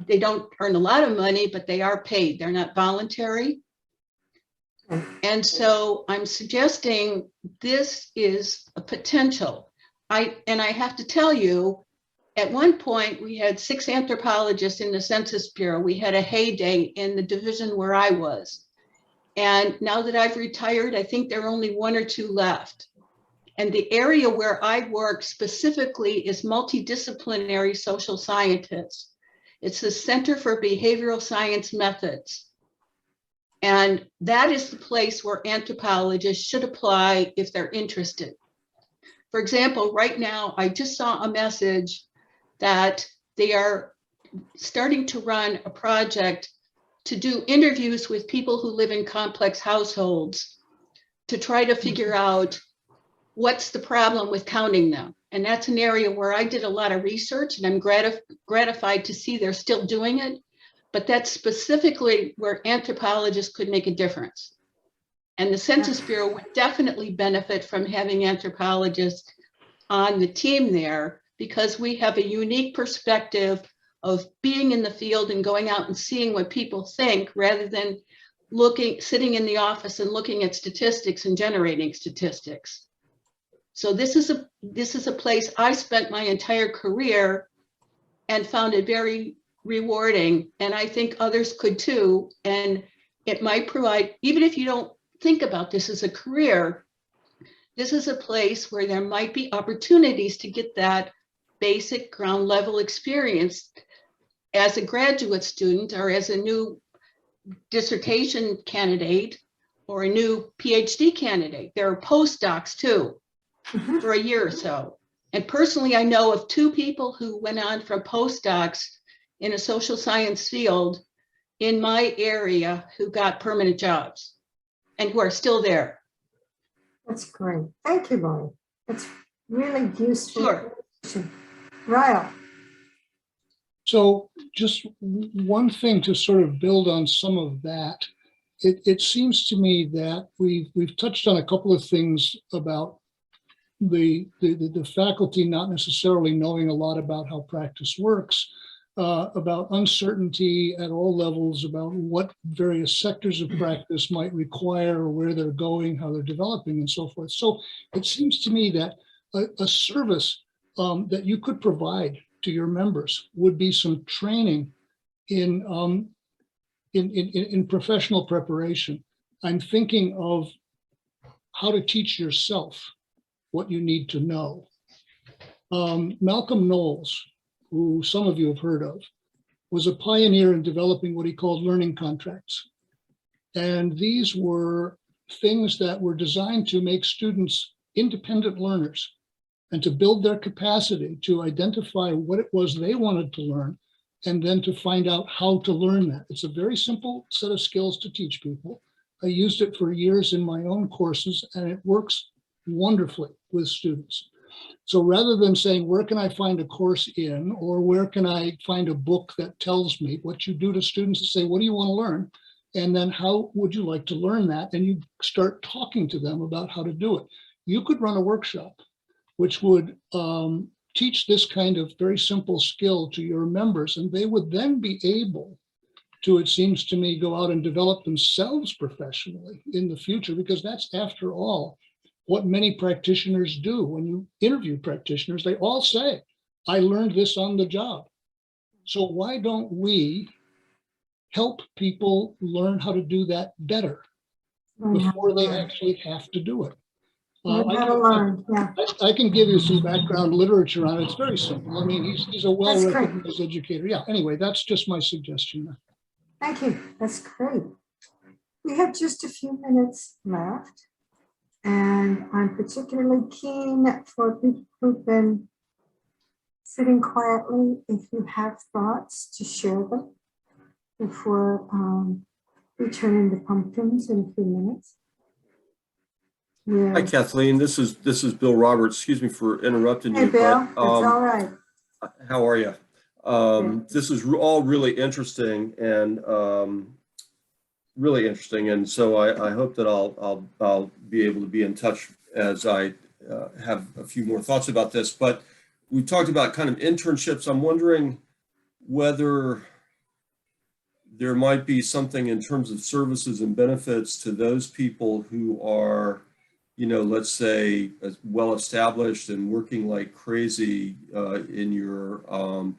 They don't earn a lot of money, but they are paid. They're not voluntary. And so I'm suggesting this is a potential. I have to tell you, at one point we had 6 anthropologists in the Census Bureau. We had a heyday in the division where I was. And now that I've retired, I think there are only 1 or 2 left. And the area where I work specifically is multidisciplinary social scientists. It's the Center for Behavioral Science Methods. And that is the place where anthropologists should apply if they're interested. For example, right now, I just saw a message that they are starting to run a project to do interviews with people who live in complex households to try to figure out what's the problem with counting them. And that's an area where I did a lot of research, and I'm gratified to see they're still doing it. But that's specifically where anthropologists could make a difference. And the Census Bureau would definitely benefit from having anthropologists on the team there, because we have a unique perspective of being in the field and going out and seeing what people think, rather than sitting in the office and looking at statistics and generating statistics. So this is a place I spent my entire career and found it very rewarding, and I think others could too. And it might provide, even if you don't think about this as a career, this is a place where there might be opportunities to get that basic ground level experience as a graduate student, or as a new dissertation candidate, or a new PhD candidate. There are postdocs too, for a year or so. And personally, I know of 2 people who went on from postdocs in a social science field in my area who got permanent jobs and who are still there. That's great. Thank you, Molly. That's really useful. Sure. Ryle. So just one thing to sort of build on some of that. It seems to me that we've touched on a couple of things about the faculty not necessarily knowing a lot about how practice works, about uncertainty at all levels about what various sectors of practice might require, where they're going, how they're developing, and so forth. So it seems to me that a service that you could provide to your members would be some training in professional preparation. I'm thinking of how to teach yourself what you need to know. Malcolm Knowles, who some of you have heard of, was a pioneer in developing what he called learning contracts. And these were things that were designed to make students independent learners and to build their capacity to identify what it was they wanted to learn and then to find out how to learn that. It's a very simple set of skills to teach people. I used it for years in my own courses, and it works wonderfully with students. So rather than saying, where can I find a course in, or where can I find a book that tells me, what you do to students is say, what do you want to learn? And then how would you like to learn that? And you start talking to them about how to do it. You could run a workshop which would teach this kind of very simple skill to your members, and they would then be able to, it seems to me, go out and develop themselves professionally in the future, because that's, after all, what many practitioners do. When you interview practitioners, they all say, I learned this on the job. So why don't we help people learn how to do that better before they actually have to do it? I can give you some background literature on it. It's very simple. I mean, he's a well-recognized educator. Yeah, anyway, that's just my suggestion. Thank you. That's great. We have just a few minutes left, and I'm particularly keen for people who've been sitting quietly, if you have thoughts, to share them before we turn into pumpkins in a few minutes. Yeah. Hi, Kathleen. This is Bill Roberts. Excuse me for interrupting you. Hey, Bill. But, it's all right. How are you? This is all really interesting and so I hope that I'll be able to be in touch as I have a few more thoughts about this. But we talked about kind of internships. I'm wondering whether there might be something in terms of services and benefits to those people who are, you know, let's say, well established and working like crazy in your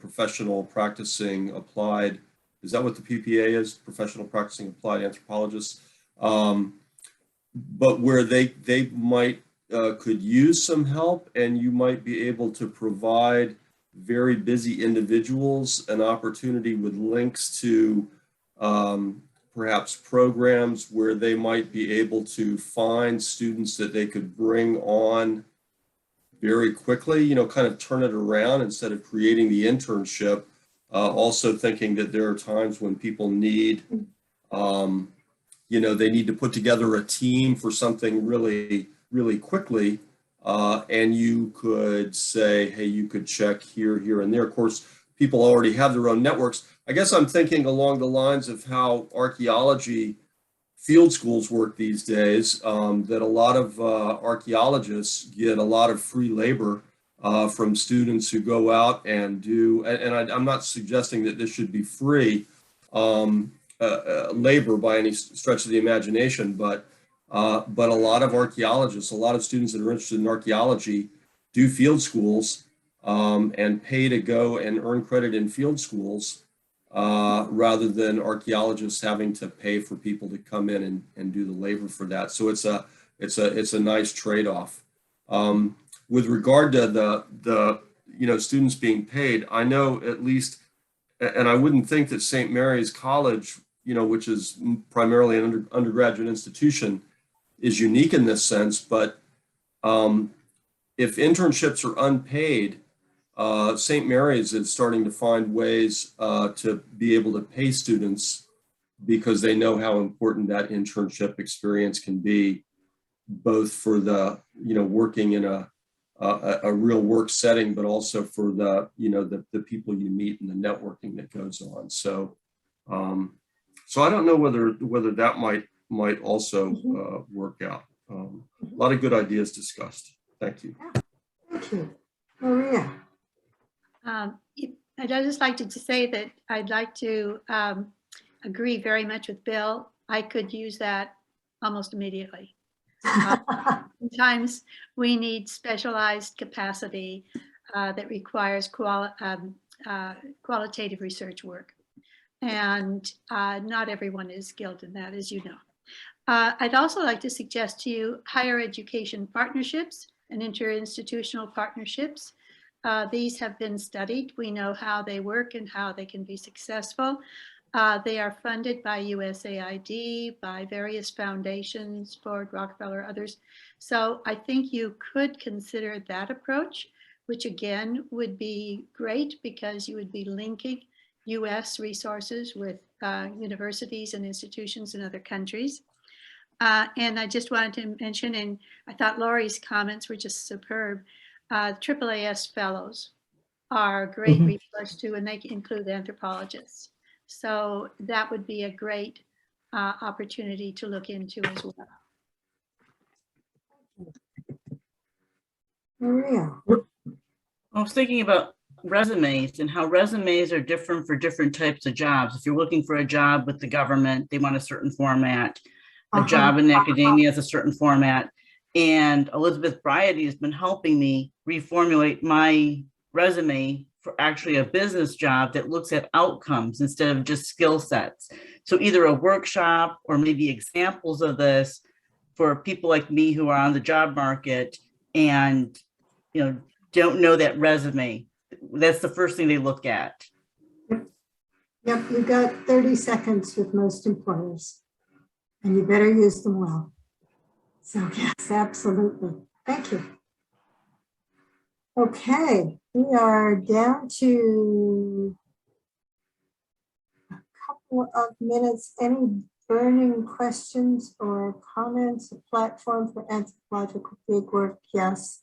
professional practicing applied. Is that what the PPA is? Professional practicing applied anthropologists. But where they might could use some help, and you might be able to provide very busy individuals an opportunity with links to perhaps programs where they might be able to find students that they could bring on very quickly, you know, kind of turn it around instead of creating the internship. Also thinking that there are times when people need, you know, they need to put together a team for something really, really quickly. And you could say, hey, you could check here, here, and there. Of course, people already have their own networks. I guess I'm thinking along the lines of how archaeology field schools work these days, that a lot of archaeologists get a lot of free labor from students who go out and do, and I'm not suggesting that this should be free labor by any stretch of the imagination, but a lot of archaeologists, a lot of students that are interested in archaeology do field schools and pay to go and earn credit in field schools rather than archaeologists having to pay for people to come in and do the labor for that. So it's a nice trade-off. With regard to the you know, students being paid, I know at least, and I wouldn't think that St. Mary's College, you know, which is primarily an undergraduate institution, is unique in this sense, but if internships are unpaid, St. Mary's is starting to find ways to be able to pay students because they know how important that internship experience can be, both for the, you know, working in a real work setting, but also for the, you know, the people you meet and the networking that goes on. So, so I don't know whether that might also work out. A lot of good ideas discussed. Thank you. Thank you. Maria. I'd just like to say that I'd like to agree very much with Bill. I could use that almost immediately. Sometimes we need specialized capacity that requires qualitative research work. And not everyone is skilled in that, as you know. I'd also like to suggest to you higher education partnerships and interinstitutional partnerships. These have been studied. We know how they work and how they can be successful. They are funded by USAID, by various foundations, Ford, Rockefeller, others. So I think you could consider that approach, which again would be great because you would be linking US resources with universities and institutions in other countries. And I just wanted to mention, and I thought Laurie's comments were just superb, AAAS fellows are a great resource too, and they include anthropologists. So that would be a great opportunity to look into as well. Maria. I was thinking about resumes and how resumes are different for different types of jobs. If you're looking for a job with the government, they want a certain format. A job in academia is a certain format. And Elizabeth Bridey has been helping me reformulate my resume for actually a business job that looks at outcomes instead of just skill sets. So either a workshop or maybe examples of this for people like me who are on the job market and, you know, don't know that resume. That's the first thing they look at. Yep, you got 30 seconds with most employers, and you better use them well. So yes, absolutely. Thank you. Okay, we are down to a couple of minutes. Any burning questions or comments? A platform for anthropological big work? Yes.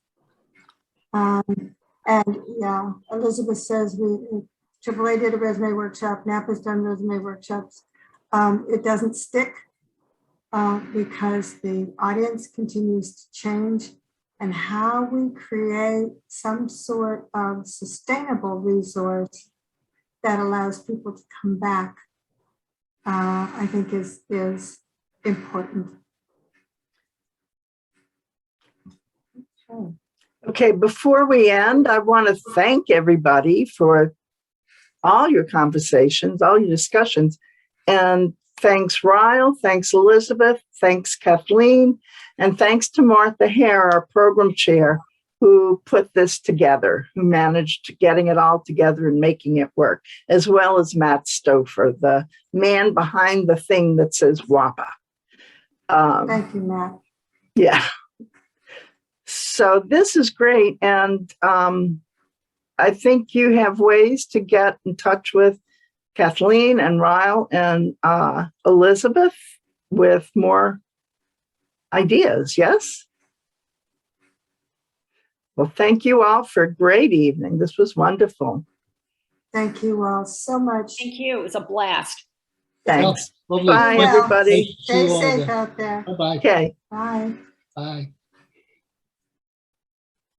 And yeah, Elizabeth says AAA did a resume workshop, NAPA's done resume workshops. It doesn't stick because the audience continues to change, and how we create some sort of sustainable resource that allows people to come back, I think is important. Okay. Okay, before we end, I want to thank everybody for all your conversations, all your discussions. And thanks, Ryle, thanks, Elizabeth, thanks, Kathleen, and thanks to Martha Hare, our program chair, who put this together, who managed getting it all together and making it work, as well as Matt Stouffer, the man behind the thing that says WAPA. Thank you, Matt. Yeah. So this is great. And I think you have ways to get in touch with Kathleen and Ryle and Elizabeth with more ideas. Yes? Well, thank you all for a great evening. This was wonderful. Thank you all so much. Thank you. It was a blast. Thanks. Lovely. Bye, everybody. Stay safe out there. Bye-bye. Okay. Bye. Bye.